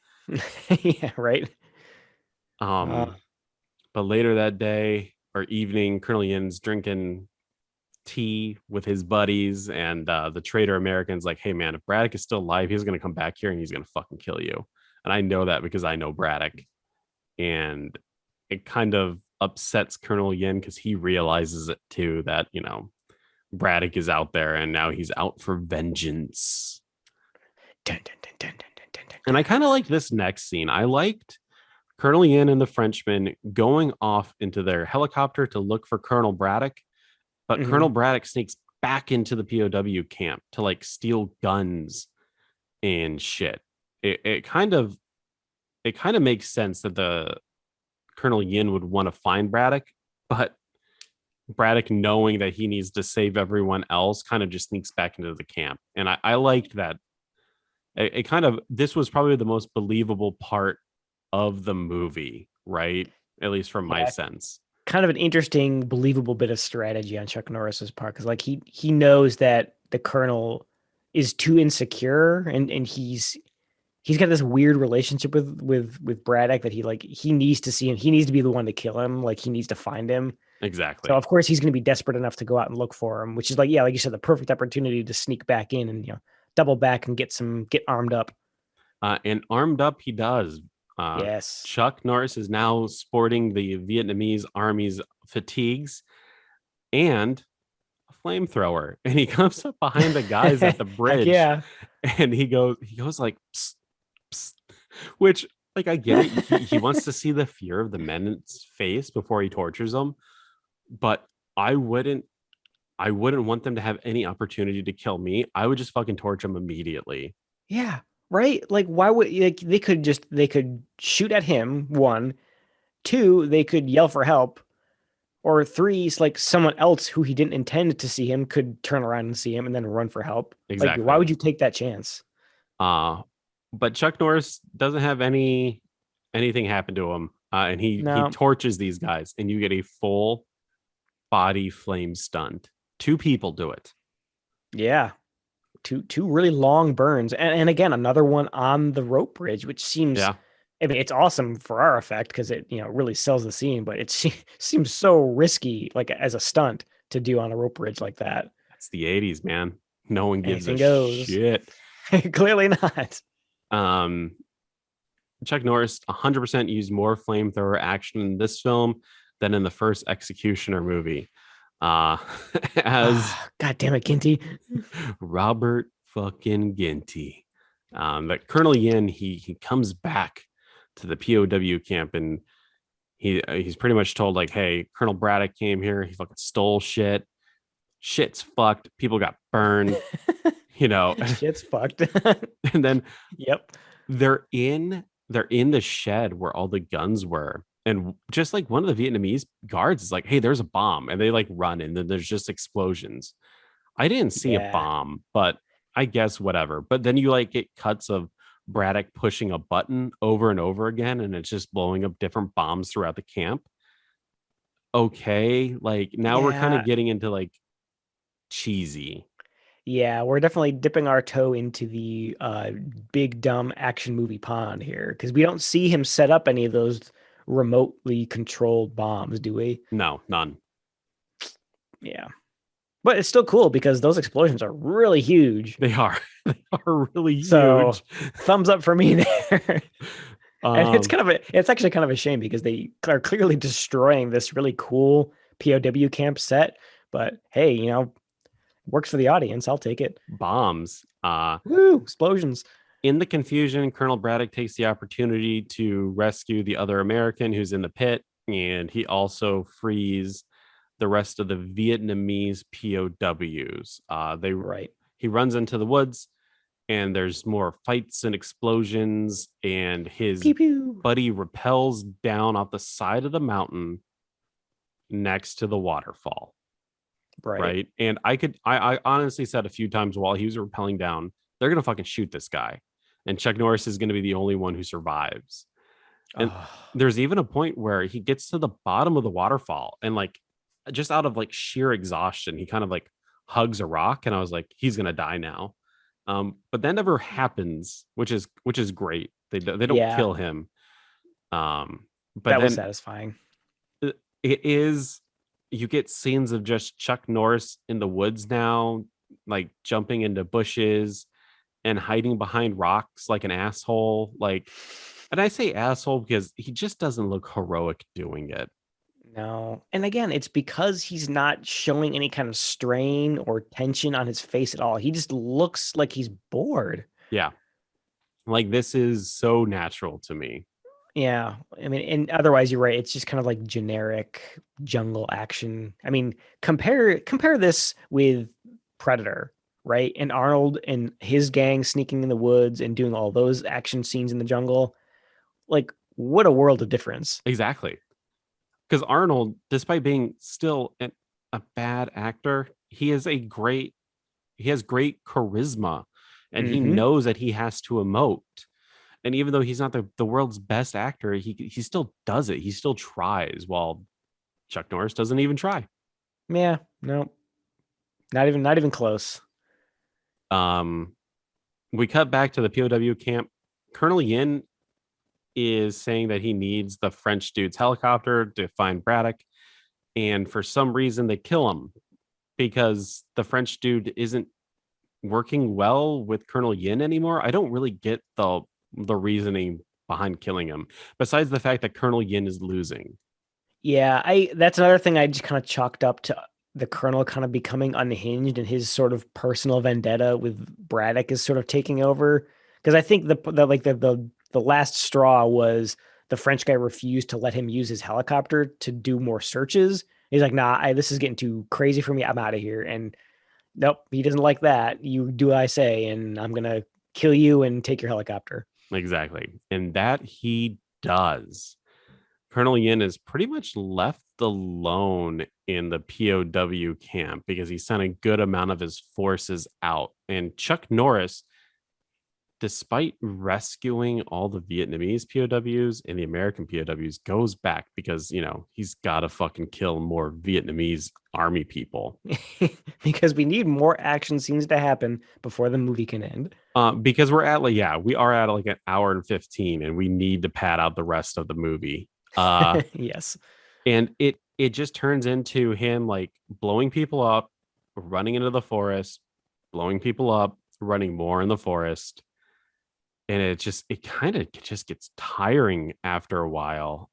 Yeah, right. Uh, Um, but later that day or evening, Colonel Yin's drinking tea with his buddies, and the traitor American's like, hey man, if Braddock is still alive, he's gonna come back here and he's gonna fucking kill you. And I know that because I know Braddock. And it kind of upsets Colonel Yin because he realizes it too, that Braddock is out there and now he's out for vengeance. dun, dun, dun, dun, dun, dun, dun, dun. And I kind of like this next scene. I liked Colonel Yin and the Frenchman going off into their helicopter to look for Colonel Braddock, but Colonel Mhm. Braddock sneaks back into the POW camp to like steal guns and shit. It kind of makes sense that the Colonel Yin would want to find Braddock, but Braddock, knowing that he needs to save everyone else, kind of just sneaks back into the camp. And I liked that. This was probably the most believable part of the movie, right? At least from my Yeah, sense. kind of an interesting, believable bit of strategy on Chuck Norris's part, because like he knows that the Colonel is too insecure, and he's got this weird relationship with Braddock that he needs to see him. He needs to be the one to kill him. Like he needs to find him. So Exactly. of course he's going to be desperate enough to go out and look for him, which is like, yeah, like you said, the perfect opportunity to sneak back in and double back and get armed up. And armed up he does. Yes. Chuck Norris is now sporting the Vietnamese army's fatigues and a flamethrower, and he comes up behind the guys at the Heck bridge, yeah. and he goes like, psst, psst, which like I get it. He wants to see the fear of the men's face before he tortures them, but I wouldn't. I wouldn't want them to have any opportunity to kill me. I would just fucking torch them immediately. Yeah. Right. Like, why would like they could shoot at him? One, two, they could yell for help, or three, it's like someone else who he didn't intend to see him could turn around and see him and then run for help. Like, why Exactly. would you take that chance? Uh, but Chuck Norris doesn't have anything happen to him, and he No. torches these guys, and you get a full body flame stunt. Two people do it. Yeah. Two really long burns, and again another one on the rope bridge, which seems, Yeah, I mean, it's awesome for our effect because it really sells the scene, but it seems so risky, like as a stunt to do on a rope bridge like that. that's the '80s, man. No one gives a Anything goes. shit. Clearly not. Um, Chuck Norris 100% used more flamethrower action in this film than in the first Executioner movie. Uh, as God damn it, Ginty. Robert fucking Ginty. But Colonel Yin, he comes back to the POW camp, and he's pretty much told like, hey, Colonel Braddock came here, he fucking stole shit. Shit's fucked. People got burned, you know. Shit's fucked. And then Yep. they're in the shed where all the guns were. And just like one of the Vietnamese guards is like, hey, there's a bomb. And they like run, and then there's just explosions. I didn't see a Yeah. bomb, but I guess whatever. But then you like get cuts of Braddock pushing a button over and over again, and it's just blowing up different bombs throughout the camp. Okay. Like now we're kind of Yeah. getting into like cheesy. Yeah, we're definitely dipping our toe into the big dumb action movie pond here because we don't see him set up any of those remotely controlled bombs, do we? No, none. Yeah. But it's still cool because those explosions are really huge. They are. They are really So huge. thumbs up for me there. And Um, it's actually kind of a shame because they are clearly destroying this really cool POW camp set. But hey, works for the audience. I'll take it. bombs. Woo! Explosions. In the confusion, Colonel Braddock takes the opportunity to rescue the other American who's in the pit, and he also frees the rest of the Vietnamese POWs. Right. He runs into the woods, and there's more fights and explosions, and his Pew pew. buddy rappels down off the side of the mountain next to the waterfall. Right. Right. And I honestly said a few times while he was rappelling down, they're gonna fucking shoot this guy. And Chuck Norris is gonna be the only one who survives. And Oh, there's even a point where he gets to the bottom of the waterfall, and like just out of like sheer exhaustion, he kind of like hugs a rock, and I was like, he's gonna die now. But that never happens, which is great. They don't yeah. kill him. But That was then satisfying. it is, you get scenes of just Chuck Norris in the woods now, like jumping into bushes and hiding behind rocks like an asshole. Like, and I say asshole because he just doesn't look heroic doing it. No. And again, it's because he's not showing any kind of strain or tension on his face at all. He just looks like he's bored. Yeah. Like this is so natural to me. Yeah. I mean, and otherwise you're right. It's just kind of like generic jungle action. I mean, compare this with Predator, right? And Arnold and his gang sneaking in the woods and doing all those action scenes in the jungle. Like, what a world of difference. Exactly. Because Arnold, despite being still a bad actor, he has great charisma, and he Mm-hmm. knows that he has to emote. And even though he's not the world's best actor, he still does it. He still tries while Chuck Norris doesn't even try. Yeah, no, not even close. Um, we cut back to the POW camp. Colonel Yin is saying that he needs the French dude's helicopter to find Braddock. And for some reason, they kill him because the French dude isn't working well with Colonel Yin anymore. I don't really get the reasoning behind killing him, besides the fact that Colonel Yin is losing. Yeah, I that's another thing I just kind of chalked up to the Colonel kind of becoming unhinged and his sort of personal vendetta with Braddock is sort of taking over. Because I think the last straw was the French guy refused to let him use his helicopter to do more searches. He's like, nah, this is getting too crazy for me. I'm out of here. And nope, he doesn't like that. You do what I say, and I'm gonna kill you and take your helicopter. Exactly. And that he does. Colonel Yin is pretty much left alone in the POW camp because he sent a good amount of his forces out. And Chuck Norris, despite rescuing all the Vietnamese POWs and the American POWs, goes back because, he's got to fucking kill more Vietnamese army people. Because we need more action scenes to happen before the movie can end. Because we are at like an hour and 15 and we need to pad out the rest of the movie. Yes. And it just turns into him like blowing people up, running into the forest, blowing people up, running more in the forest. And it kind of just gets tiring after a while.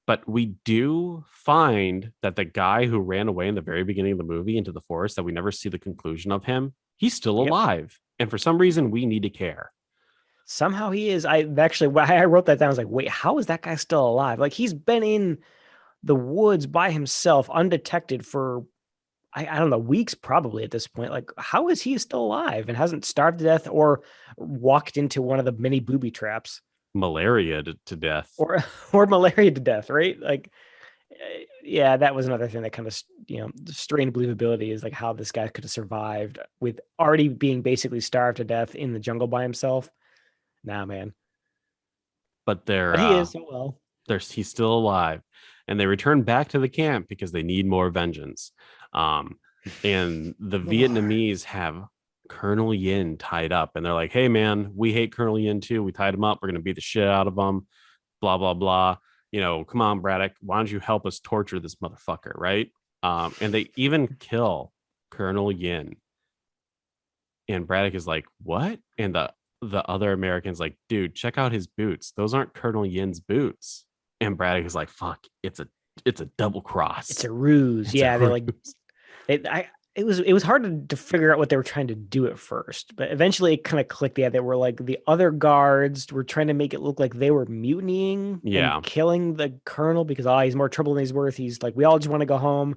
But we do find that the guy who ran away in the very beginning of the movie into the forest, that we never see the conclusion of him, he's still Yep. alive. And for some reason, we need to care. Somehow he is. I wrote that down. I was like, wait, how is that guy still alive? Like he's been in the woods by himself, undetected for I don't know, weeks probably at this point. Like, how is he still alive and hasn't starved to death or walked into one of the many booby traps? Malaria to death. Or malaria to death, right? Like yeah, that was another thing that kind of strained believability is like how this guy could have survived with already being basically starved to death in the jungle by himself. Nah, man. But But he is so well. he's still alive. And they return back to the camp because they need more vengeance. And the Vietnamese have Colonel Yin tied up, and they're like, "Hey, man, we hate Colonel Yin too. We tied him up. We're gonna beat the shit out of him. Blah blah blah. Come on, Braddock. Why don't you help us torture this motherfucker, right?" And they even kill Colonel Yin. And Braddock is like, "What?" And the other Americans like, "Dude, check out his boots. Those aren't Colonel Yin's boots." And Braddock is like, "Fuck, it's a double cross. It's a ruse. It's a Yeah, ruse." it was hard to figure out what they were trying to do at first, but eventually it kind of clicked. Yeah, they were like the other guards were trying to make it look like they were mutinying Yeah. and killing the colonel because he's more trouble than he's worth. He's like, we all just want to go home,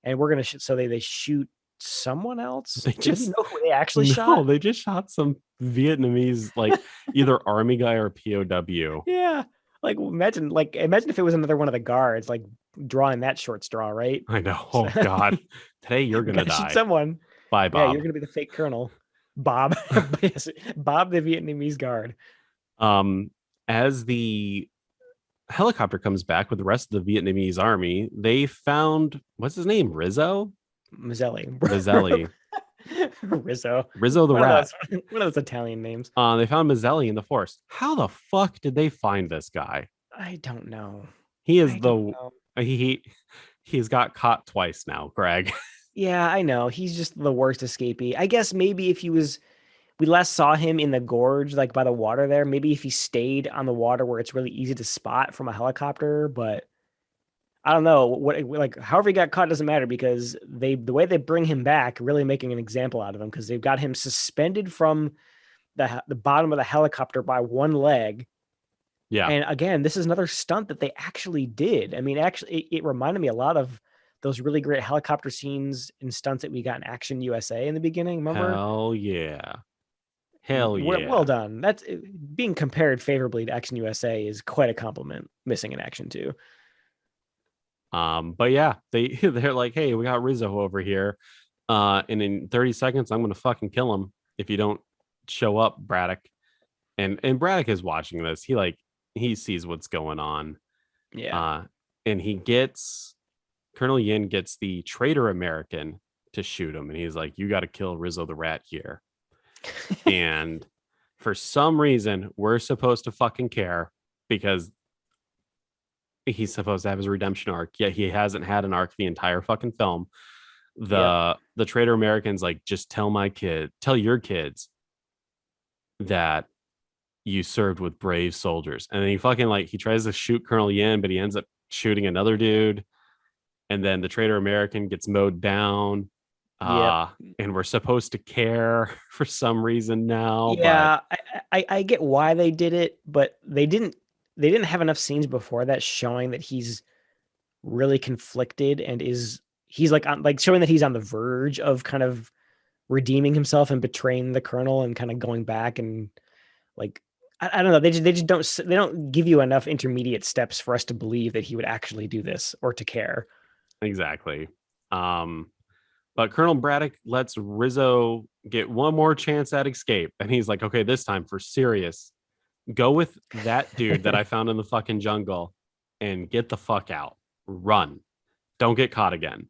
and we're gonna so they shoot someone else. They Do just you know who they actually no, shot? they just shot some Vietnamese, like either army guy or POW. Yeah, like imagine if it was another one of the guards like drawing that short straw, right? I know. Oh God. Today you're gonna Gotta shoot die. someone. Bye, Yeah, you're Bob. gonna be the fake colonel, Bob. Yes, Bob, the Vietnamese guard. Um, as the helicopter comes back with the rest of the Vietnamese army, they found what's his name? Mazzelli. Mazzelli. Rizzo. Rizzo the One of rat. one of those Italian names. They found Mazzelli in the forest. How the fuck did they find this guy? I don't know. He is I don't know. he's got caught twice now, Greg. Yeah, I know. He's just the worst escapee. I guess maybe if we last saw him in the gorge, like by the water there, maybe if he stayed on the water where it's really easy to spot from a helicopter, but I don't know like however he got caught doesn't matter because the way they bring him back really making an example out of him because they've got him suspended from the bottom of the helicopter by one leg. Yeah. And again, this is another stunt that they actually did. I mean, actually, it reminded me a lot of those really great helicopter scenes and stunts that we got in Action USA in the beginning. Remember? Hell yeah. Hell yeah. Well done. That's being compared favorably to Action USA is quite a compliment. Missing in Action 2. But yeah, they're like, hey, we got Rizzo over here. And in 30 seconds, I'm gonna fucking kill him if you don't show up, Braddock. And Braddock is watching this. He sees what's going on. Yeah. and Colonel Yin gets the traitor American to shoot him, and he's like, "You got to kill Rizzo the Rat here." And for some reason, we're supposed to fucking care because he's supposed to have his redemption arc, yet he hasn't had an arc the entire fucking film. Yep. The traitor American's like, just tell your kids that you served with brave soldiers. And then he fucking like he tries to shoot Colonel Yin, but he ends up shooting another dude. And then the traitor American gets mowed down. Yep. And we're supposed to care for some reason now. But Yeah, I get why they did it, but they didn't have enough scenes before that showing that he's really conflicted and he's like showing that he's on the verge of kind of redeeming himself and betraying the colonel and kind of going back and like I don't know, they don't give you enough intermediate steps for us to believe that he would actually do this or to care. exactly. But Colonel Braddock lets Rizzo get one more chance at escape. And he's like, okay, this time for serious, go with that dude that I found in the fucking jungle and get the fuck out. Run. Don't get caught again.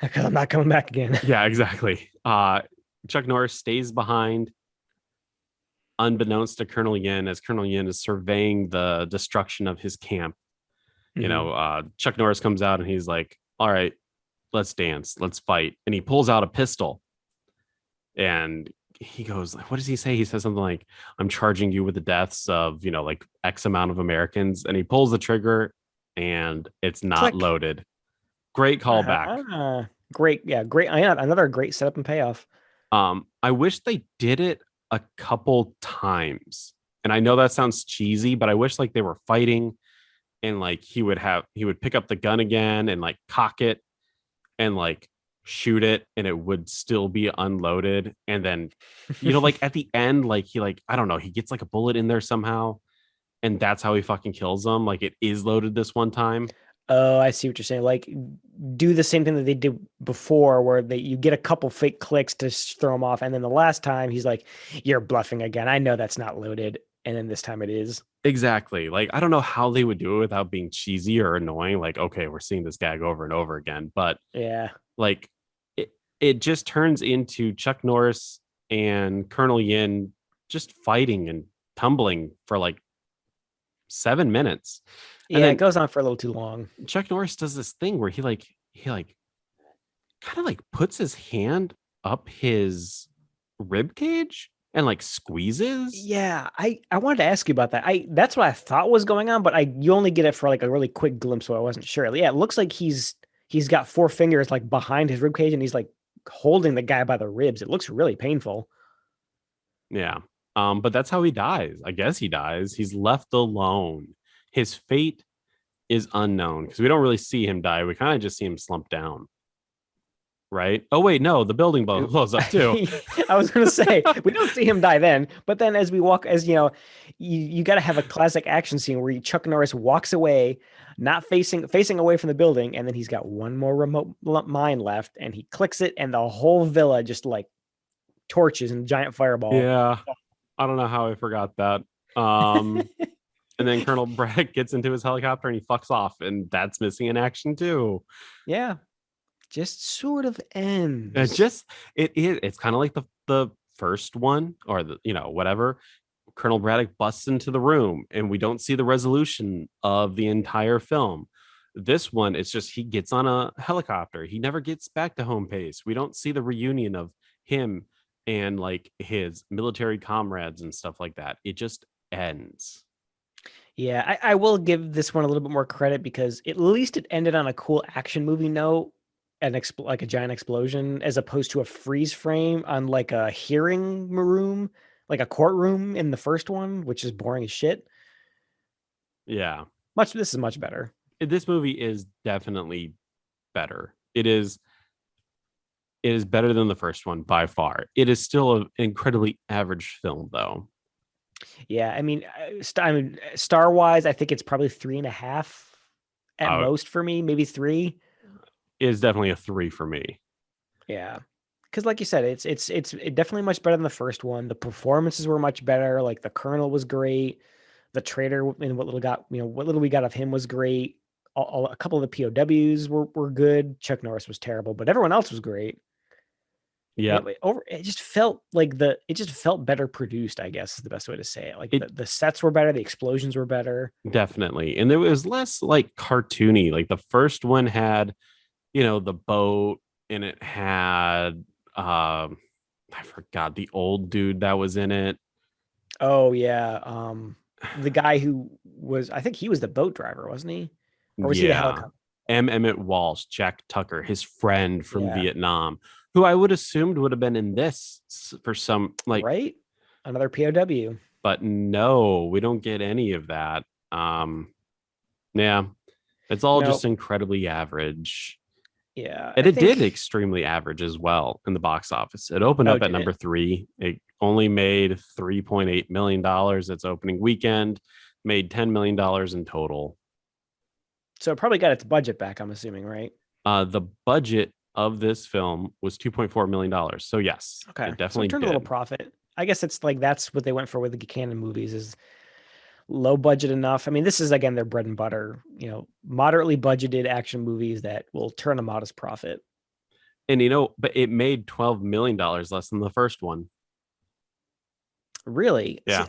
Because I'm not coming back again. Yeah, exactly. Chuck Norris stays behind, unbeknownst to Colonel Yin, as Colonel Yin is surveying the destruction of his camp. Chuck Norris comes out and he's like, all right, let's dance, let's fight. And he pulls out a pistol and he goes, what does he say? He says something like, I'm charging you with the deaths of, like X amount of Americans. And he pulls the trigger and it's not Click. loaded. Great callback. Great. Yeah. Great. Another great setup and payoff. I wish they did it a couple times. And I know that sounds cheesy, but I wish like they were fighting and like he would pick up the gun again and like cock it and like shoot it and it would still be unloaded. And then, like at the end, like he like, I don't know, he gets like a bullet in there somehow. And that's how he fucking kills them. Like it is loaded this one time. Oh, I see what you're saying. Like, do the same thing that they did before, where you get a couple fake clicks to throw him off, and then the last time he's like, "You're bluffing again. I know that's not loaded," and then this time it is. Exactly. Like I don't know how they would do it without being cheesy or annoying. Like, okay, we're seeing this gag over and over again, but yeah, like it just turns into Chuck Norris and Colonel Yin just fighting and tumbling for like 7 minutes. And then it goes on for a little too long. Chuck Norris does this thing where he kind of like puts his hand up his rib cage and like squeezes. Yeah, I wanted to ask you about that. That's what I thought was going on, but you only get it for like a really quick glimpse, so I wasn't sure. Yeah, it looks like he's got 4 fingers like behind his rib cage and he's like holding the guy by the ribs. It looks really painful. Yeah. But that's how he dies. I guess he dies. He's left alone. His fate is unknown because we don't really see him die. We kind of just see him slump down. Right? Oh, wait, no, the building blows up too. I was going to say, we don't see him die then, but then as we walk, you got to have a classic action scene where Chuck Norris walks away, not facing away from the building, and then he's got one more remote mine left, and he clicks it, and the whole villa just like torches and giant fireball. Yeah. I don't know how I forgot that. And then Colonel Braddock gets into his helicopter and he fucks off, and that's missing in action too. Yeah, just sort of ends. It's kind of like the first one, or whatever. Colonel Braddock busts into the room, and we don't see the resolution of the entire film. This one, it's just he gets on a helicopter. He never gets back to home base. We don't see the reunion of him and like his military comrades and stuff like that. It just ends. Yeah, I will give this one a little bit more credit because at least it ended on a cool action movie note, like a giant explosion, as opposed to a freeze frame on like a hearing room, like a courtroom in the first one, which is boring as shit. Yeah. This is much better. This movie is definitely better. It is better than the first one by far. It is still an incredibly average film, though. Yeah, I mean, Star wise, I think it's probably 3.5 at most for me, maybe 3. It is definitely a 3 for me. Yeah, because like you said, it's definitely much better than the first one. The performances were much better. Like the Colonel was great. The traitor and what little we got of him was great. a couple of the POWs were good. Chuck Norris was terrible, but everyone else was great. Yeah. It just felt like it just felt better produced, I guess is the best way to say it. Like the sets were better, the explosions were better. Definitely. And there was less like cartoony. Like the first one had, the boat, and it had I forgot the old dude that was in it. Oh yeah. The guy who was, I think he was the boat driver, wasn't he? Or was he the Yeah. helicopter? Emmett Walsh, Jack Tucker, his friend from Yeah. Vietnam, who I would assumed would have been in this for some like, right? Another POW. but no, we don't get any of that. Yeah, it's all No. just incredibly average. Yeah. And I it did think. extremely average as well in the box office. It opened up at Did number it? 3. It only made $3.8 million its opening weekend, made $10 million in total. So it probably got its budget back, I'm assuming, right? The budget of this film was $2.4 million. So yes, Okay. it So definitely it turned a little did. profit. I guess it's like that's what they went for with the canon movies is low budget enough. I mean, this is again their bread and butter, moderately budgeted action movies that will turn a modest profit. And but it made $12 million less than the first one. Really? Yeah.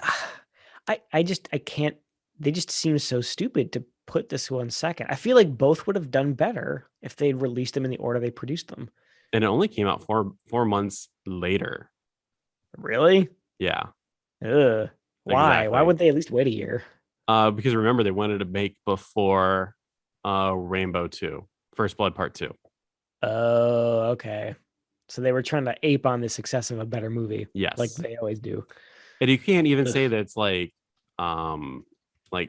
See, I can't, they just seem so stupid to put this one second. I feel like both would have done better if they'd released them in the order they produced them. And it only came out four months later. Really? Yeah. Ugh. Why? Exactly. Why would they at least wait a year? Because remember, they wanted to make before Rainbow 2, First Blood Part 2. Oh, okay. So they were trying to ape on the success of a better movie. Yes. Like they always do. And you can't even say that it's like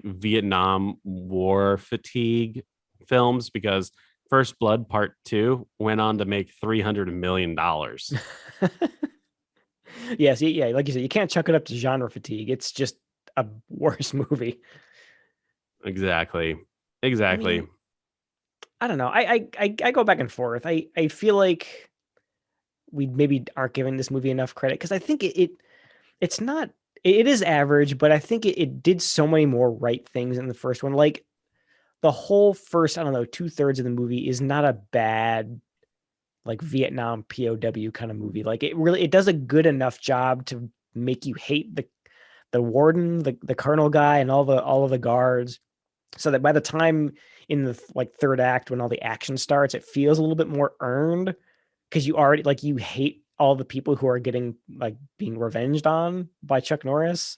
Vietnam War fatigue films, because First Blood Part 2 went on to make $300 million. Yes, yeah, like you said, you can't chuck it up to genre fatigue. It's just a worse movie. Exactly. I mean, I don't know. I go back and forth. I feel like we maybe aren't giving this movie enough credit because I think it's not, it is average, but I think it did so many more right things in the first one. Like the whole first, I don't know, 2/3 of the movie is not a bad like Vietnam POW kind of movie. Like it does a good enough job to make you hate the warden, the colonel guy, and all of the guards, so that by the time in the like third act when all the action starts, it feels a little bit more earned because you already like you hate all the people who are getting like being revenged on by Chuck Norris.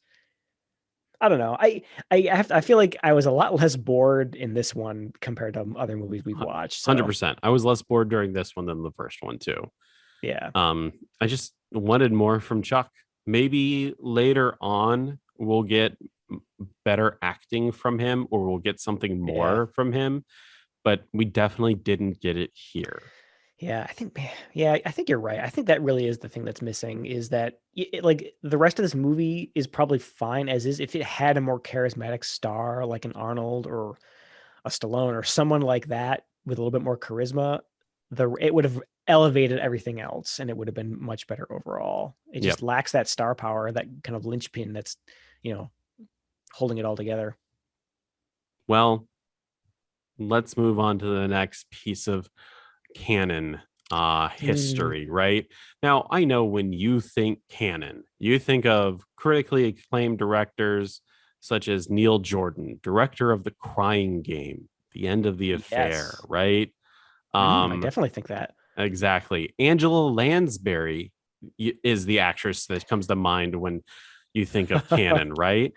I don't know. I feel like I was a lot less bored in this one compared to other movies we've watched. So 100%. I was less bored during this one than the first one too. yeah. I just wanted more from Chuck. Maybe later on we'll get better acting from him, or we'll get something more from him, but we definitely didn't get it here. Yeah, I think you're right. I think that really is the thing that's missing is that like the rest of this movie is probably fine as is if it had a more charismatic star like an Arnold or a Stallone or someone like that with a little bit more charisma. It would have elevated everything else and it would have been much better overall. It just lacks that star power, that kind of linchpin that's, holding it all together. Well, let's move on to the next piece of canon history, right? Now, I know when you think canon, you think of critically acclaimed directors such as Neil Jordan, director of The Crying Game, The End of the Affair, right? I definitely think that. Exactly. Angela Lansbury is the actress that comes to mind when you think of canon, right?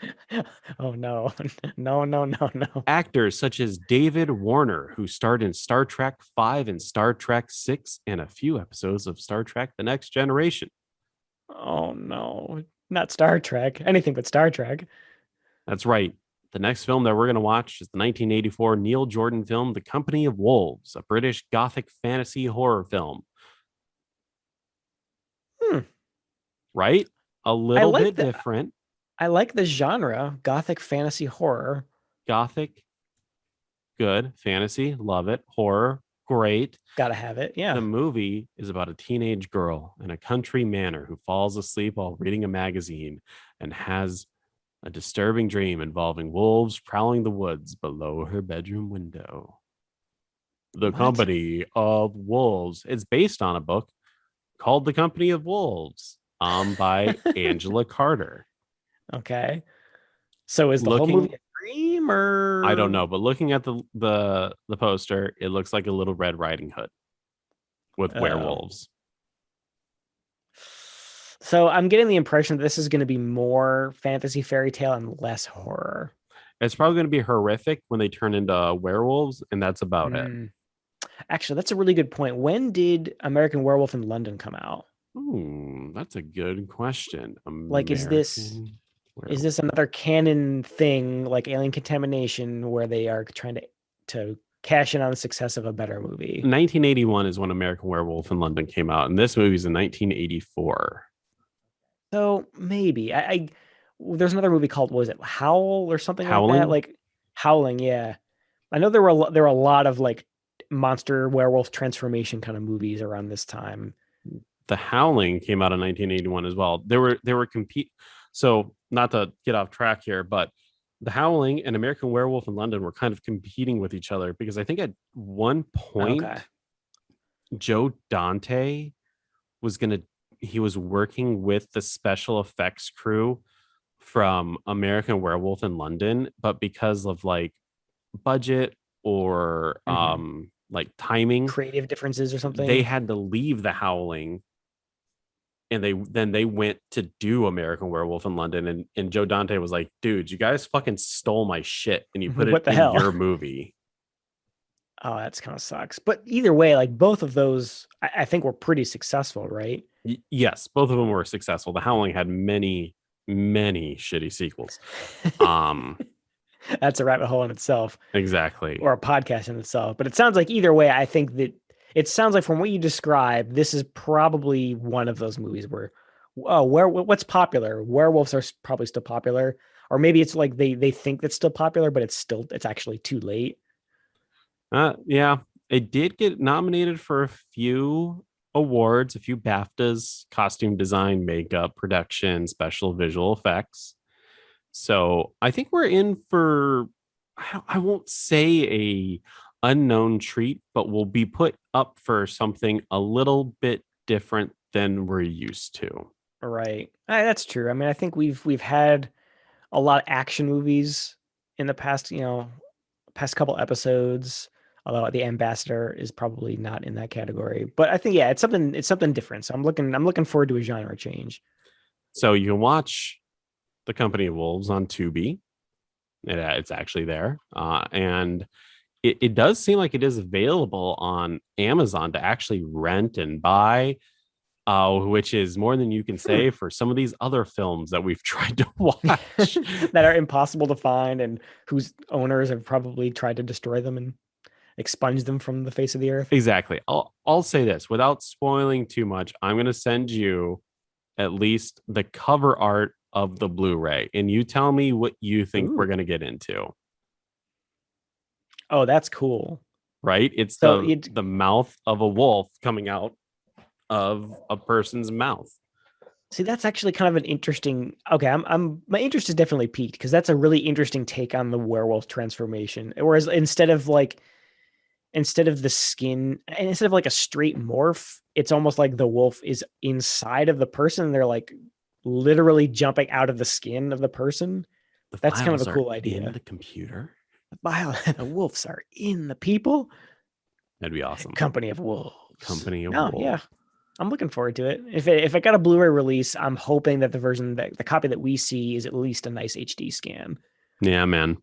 Oh no. No. Actors such as David Warner, who starred in Star Trek V and Star Trek VI and a few episodes of Star Trek The Next Generation. Oh no. Not Star Trek. Anything but Star Trek. That's right. The next film that we're going to watch is the 1984 Neil Jordan film, The Company of Wolves, a British gothic fantasy horror film. Right? A little bit different. I like the genre, gothic fantasy horror. Gothic, good. Fantasy, love it. Horror, great. Gotta have it. Yeah. The movie is about a teenage girl in a country manor who falls asleep while reading a magazine and has A disturbing dream involving wolves prowling the woods below her bedroom window. The What? Company of Wolves. It's based on a book called The Company of Wolves, by Angela Carter. Okay. So is the whole movie Looking, a dream I don't or know, but looking at the poster, it looks like a little Red Riding Hood with oh. werewolves. So I'm getting the impression that this is going to be more fantasy fairy tale and less horror. It's probably going to be horrific when they turn into werewolves, and that's about it. Mm. Actually, that's a really good point. When did American Werewolf in London come out? Ooh, that's a good question. Like, American is werewolf. this another canon thing like Alien Contamination where they are trying to cash in on the success of a better movie? 1981 is when American Werewolf in London came out, and this movie's in 1984. So maybe there's another movie called, was it Howl or something like that? Howling. Like Howling, yeah. I know there were a lot of like monster werewolf transformation kind of movies around this time. The Howling came out in 1981 as well. They were compete. So not to get off track here, but The Howling and American Werewolf in London were kind of competing with each other because I think at one Okay. point Joe Dante was gonna he was working with the special effects crew from American Werewolf in London, but because of like budget or Hmm. like timing, Creative differences or they something. had to leave The Howling, and they went to do American Werewolf in London, and Joe Dante was like, dude, you guys fucking stole my shit and you put it What the in hell? your movie. Oh, that's kind of sucks. But either way, like both of those, I think were pretty successful, right? Yes, both of them were successful. The Howling had many shitty sequels. Um, That's a rabbit hole in itself, exactly. or a podcast in itself. But it sounds like either way, I think that it sounds like from what you described, this is probably one of those movies where, oh, what's popular? Werewolves are probably still popular, or maybe it's like they think it's still popular, but it's actually too late. Yeah, it did get nominated for a few awards, a few BAFTAs: costume design, makeup, production, special visual effects. So I think we're in for, I won't say a unknown treat, but we'll be put up for something a little bit different than we're used to. Right, that's true. I mean, I think we've had a lot of action movies in the past, past couple episodes. Although the Ambassador is probably not in that category, but I think, yeah, it's something different. So I'm looking forward to a genre change. So you can watch The Company of Wolves on Tubi. It's actually there. And it does seem like it is available on Amazon to actually rent and buy, which is more than you can Hmm. say for some of these other films that we've tried to watch. That are impossible to find and whose owners have probably tried to destroy them and expunge them from the face of the earth. Exactly. I'll say this without spoiling too much. I'm going to send you at least the cover art of the Blu-ray, and you tell me what you think we're Ooh. going to get into. Oh, that's cool. Right? It's So the mouth of a wolf coming out of a person's mouth. see, that's actually kind of an interesting. Okay, my interest is definitely peaked because that's a really interesting take on the werewolf transformation. Whereas instead of the skin, and instead of like a straight morph, it's almost like the wolf is inside of the person. They're like literally jumping out of the skin of the person. The That's kind of a files are cool in idea. the computer. The wolves are in the people. That'd be awesome. Company of wolves. Company of No, yeah. Wolves. I'm looking forward to it. If it got a Blu-ray release, I'm hoping that the copy that we see is at least a nice HD scan. Yeah, man.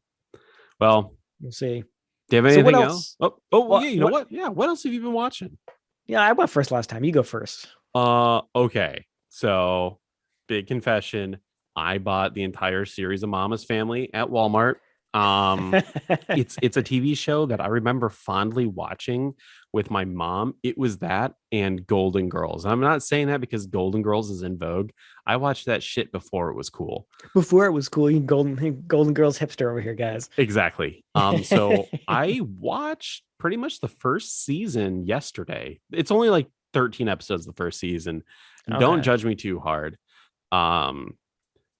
Well, We'll see. do you have So what anything else? else? Oh, yeah. You know What? what? Yeah. What else have you been watching? Yeah, I went first last time. You go first. Okay. So, big confession. I bought the entire series of Mama's Family at Walmart. Um, it's a TV show that I remember fondly watching with my mom. It was that and Golden Girls. And I'm not saying that because Golden Girls is in vogue. I watched that shit before it was cool. Before it was cool, you Golden Girls hipster over here, guys. Exactly. So I watched pretty much the first season yesterday. It's only like 13 episodes the first season. Don't Okay. judge me too hard. Um,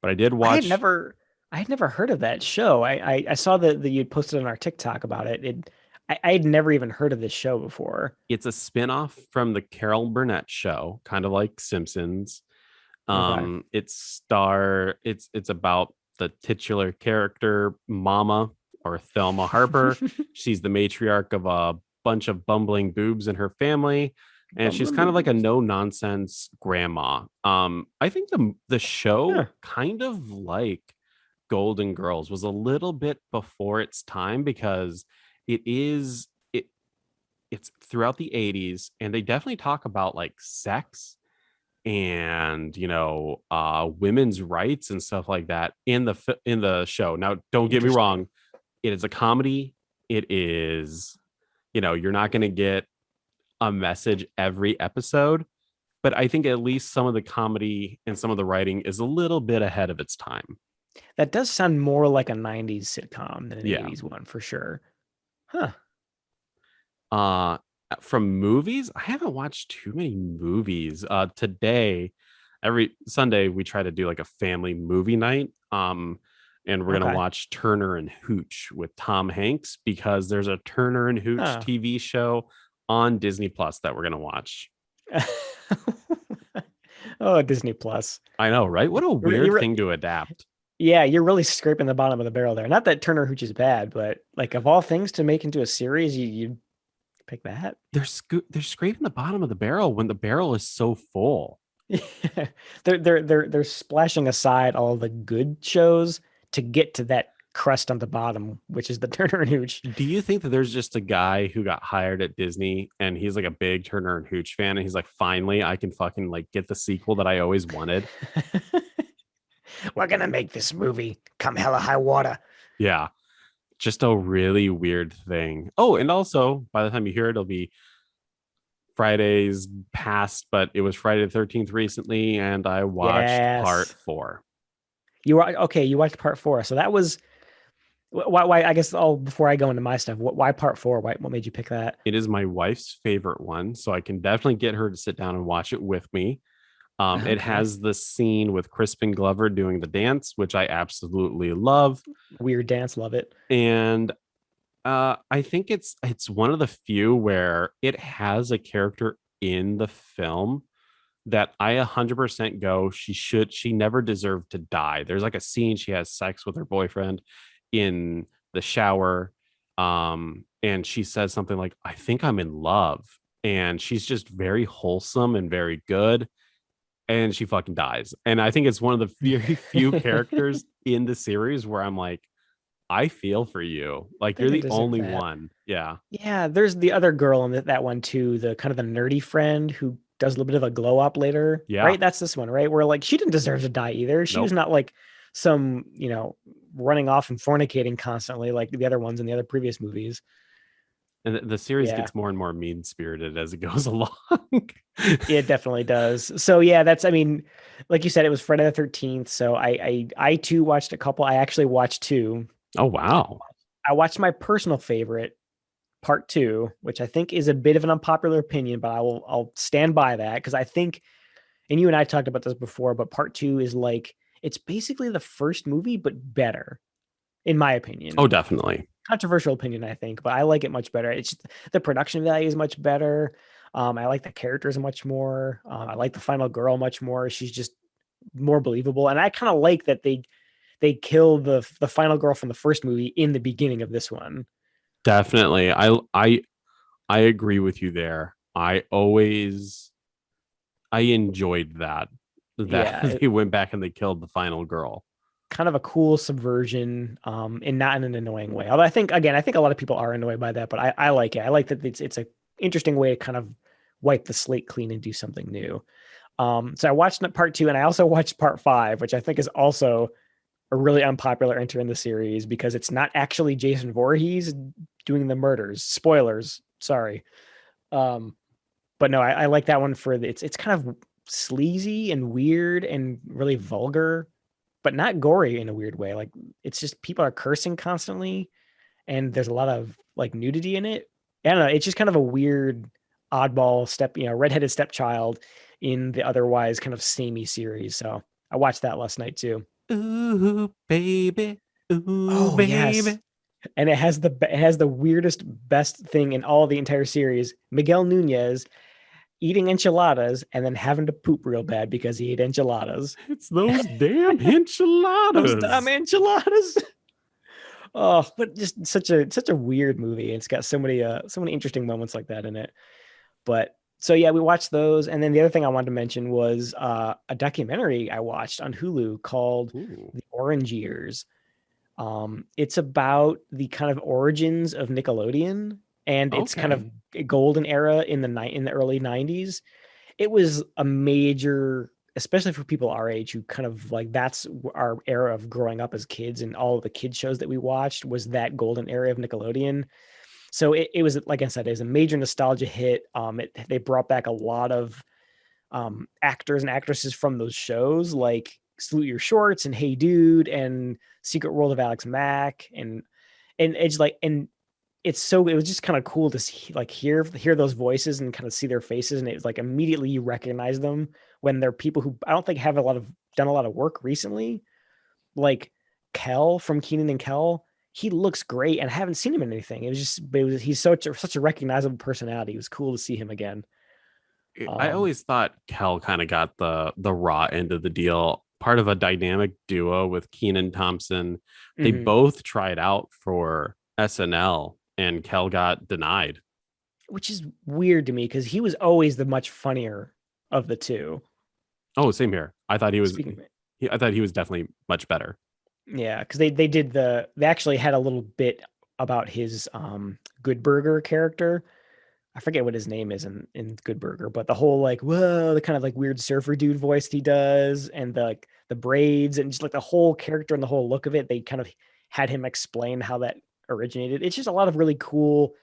but I did I had watch. never I had never heard of that show. I saw that you'd posted on our TikTok about it. I had never even heard of this show before. It's a spin-off from the Carol Burnett show, kind of like Simpsons. Okay. It's about the titular character, Mama, or Thelma Harper. She's the matriarch of a bunch of bumbling boobs in her family, and she's Bumbling kind of like a Boobs. no-nonsense grandma. I think the show, Huh. kind of like Golden Girls, was a little bit before its time because it is it it's throughout the 80s, and they definitely talk about like sex and women's rights and stuff like that in the show. Now, don't get me Interesting. wrong, it is a comedy. It is, you're not going to get a message every episode, but I think at least some of the comedy and some of the writing is a little bit ahead of its time. That does sound more like a 90s sitcom than an Yeah. 80s one for sure. Huh. uh from movies, I haven't watched too many movies. Today, every Sunday, we try to do like a family movie night. And we're gonna Okay. watch Turner and Hooch with Tom Hanks, because there's a Turner and Hooch Huh. TV show on Disney Plus that we're gonna watch. Oh, Disney Plus. I know, right? What a weird You're, thing to adapt. yeah, you're really scraping the bottom of the barrel there. Not that Turner Hooch is bad, but like of all things to make into a series, you pick that. They're scraping the bottom of the barrel when the barrel is so full. They're splashing aside all the good shows to get to that crust on the bottom, which is the Turner and Hooch. Do you think that there's just a guy who got hired at Disney and he's like a big Turner and Hooch fan, and he's like, finally, I can fucking like get the sequel that I always wanted? We're gonna make this movie come hella high water. Yeah, just a really weird thing. Oh, and also by the time you hear it, it'll be Friday's past, but it was Friday the 13th recently, and I watched part Yes. 4. You were okay. You watched part four, so that was why. I guess. Oh, before I go into my stuff, why part four? What made you pick that? It is my wife's favorite one, so I can definitely get her to sit down and watch it with me. It Okay. has the scene with Crispin Glover doing the dance, which I absolutely love. Weird dance, love it. And I think it's one of the few where it has a character in the film that I 100% go, she never deserved to die. There's like a scene she has sex with her boyfriend in the shower, and she says something like, I think I'm in love, and she's just very wholesome and very good, and she fucking dies. And I think it's one of the very few characters in the series where I'm like, I feel for you. Like, They you're didn't the deserve only that. one. Yeah. Yeah, there's the other girl in that one too, the kind of the nerdy friend who does a little bit of a glow up later, Yeah. right? That's this one, right? Where like she didn't deserve to die either. She was Nope. not like some, running off and fornicating constantly like the other ones in the other previous movies. And the series Yeah, gets more and more mean spirited as it goes along. it definitely does. So yeah, I mean, like you said, it was Friday the 13th. So I too watched a couple. I actually watched two. Oh, wow. I watched my personal favorite, part two, which I think is a bit of an unpopular opinion, but I'll stand by that because I think, and you and I talked about this before, but part two is like it's basically the first movie but better, in my Oh, opinion. definitely. Controversial opinion, I think, but I like it much better. It's just, the production value is much better. I like the characters much more. I like the final girl much more. She's just more believable, and I kind of like that they kill the final girl from the first movie in the beginning of this one. Definitely. I agree with you there. I enjoyed that Yeah, they went back and they killed the final girl. kind of a cool subversion, and not in an annoying way. Although I think a lot of people are annoyed by that, but I like it. I like that it's a interesting way to kind of wipe the slate clean and do something new. So I watched part two, and I also watched part five, which I think is also a really unpopular enter in the series because it's not actually Jason Voorhees doing the murders. Spoilers, sorry. Um, but no, I like that one for it's kind of sleazy and weird and really vulgar, but not gory in a weird way. Like it's just people are cursing constantly, and there's a lot of like nudity in it. I don't know. It's just kind of a weird, oddball redheaded stepchild in the otherwise kind of samey series. So I watched that last night too. Ooh, baby. Ooh, Oh yes. baby. And it has the weirdest best thing in all the entire series. Miguel Nunez eating enchiladas and then having to poop real bad because he ate enchiladas. It's those damn Those damn enchiladas. enchiladas. Oh, but just such a weird movie. It's got so many interesting moments like that in it. But so yeah, we watched those, and then the other thing I wanted to mention was a documentary I watched on Hulu called Ooh, The Orange Years. It's about the kind of origins of Nickelodeon and its kind okay. of golden era in the early 90s. It was a major, especially for people our age who kind of like that's our era of growing up as kids, and all of the kid shows that we watched was that golden era of Nickelodeon. So it was, like I said, it was a major nostalgia hit. They brought back a lot of actors and actresses from those shows, like Salute Your Shorts and Hey Dude and Secret World of Alex Mack, and it's like, and it was just kind of cool to see, like hear those voices and kind of see their faces, and it's like immediately you recognize them when they're people who I don't think have done a lot of work recently, like Kel from Keenan and Kel. He looks great, and I haven't seen him in anything. He's such a recognizable personality. It was cool to see him again. I Um, always thought Kel kind of got the raw end of the deal. Part of a dynamic duo with Keenan Thompson. They mhm. both tried out for SNL and Kel got denied. Which is weird to me because he was always the much funnier of the two. Oh, same here. Speaking of it, I thought he was definitely much better. yeah, because they actually had a little bit about his Good Burger character. I forget what his name is in Good Burger, but the whole like whoa, the kind of like weird surfer dude voice he does, and the braids, and just like the whole character and the whole look of it, they kind of had him explain how that originated. It's just a lot of really cool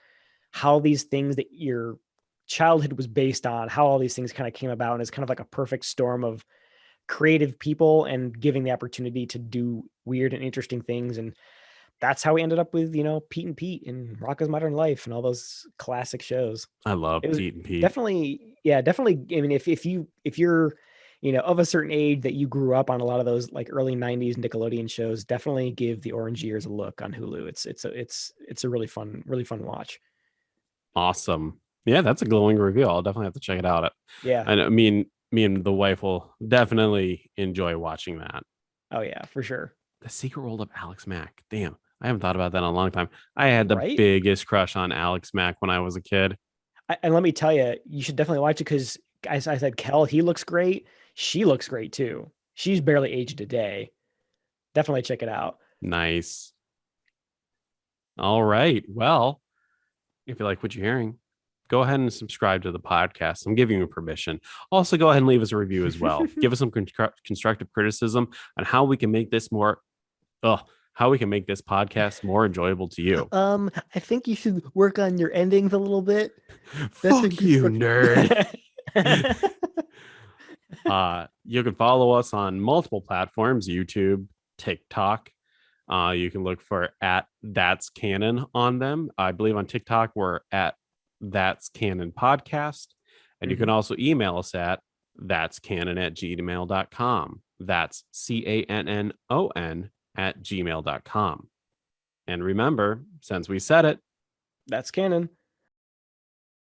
how these things that your childhood was based on, how all these things kind of came about, and it's kind of like a perfect storm of creative people and giving the opportunity to do weird and interesting things. And that's how we ended up with, Pete and Pete and Rocko's Modern Life and all those classic shows. I love It was Pete and Pete. definitely, yeah, definitely. I mean, if you're, of a certain age that you grew up on a lot of those like early 90s Nickelodeon shows, definitely give the Orange Years a look on Hulu. It's a really fun watch. Awesome. Yeah, that's a glowing review. I'll definitely have to check it out. Yeah. And I mean, me and the wife will definitely enjoy watching that. Oh yeah, for sure. The Secret World of Alex Mack. Damn, I haven't thought about that in a long time. I had the Right? biggest crush on Alex Mack when I was a kid. And let me tell you, you should definitely watch it because, as I said, Kel, he looks great. She looks great too. She's barely aged a day. Definitely check it out. Nice. All right. Well, if you like what you're hearing, go ahead and subscribe to the podcast. I'm giving you permission. Also, go ahead and leave us a review as well. Give us some constructive criticism on how we can make this more, how we can make this podcast more enjoyable to you. I think you should work on your endings a little bit. That's a Fuck good you, start. nerd. You can follow us on multiple platforms: YouTube, TikTok. You can look for at That's Canon on them. I believe on TikTok we're at That's Canon Podcast. And you can Mhm. also email us at that's canon at gmail.com. That's CANNON at gmail.com. And remember, since we said it, That's canon.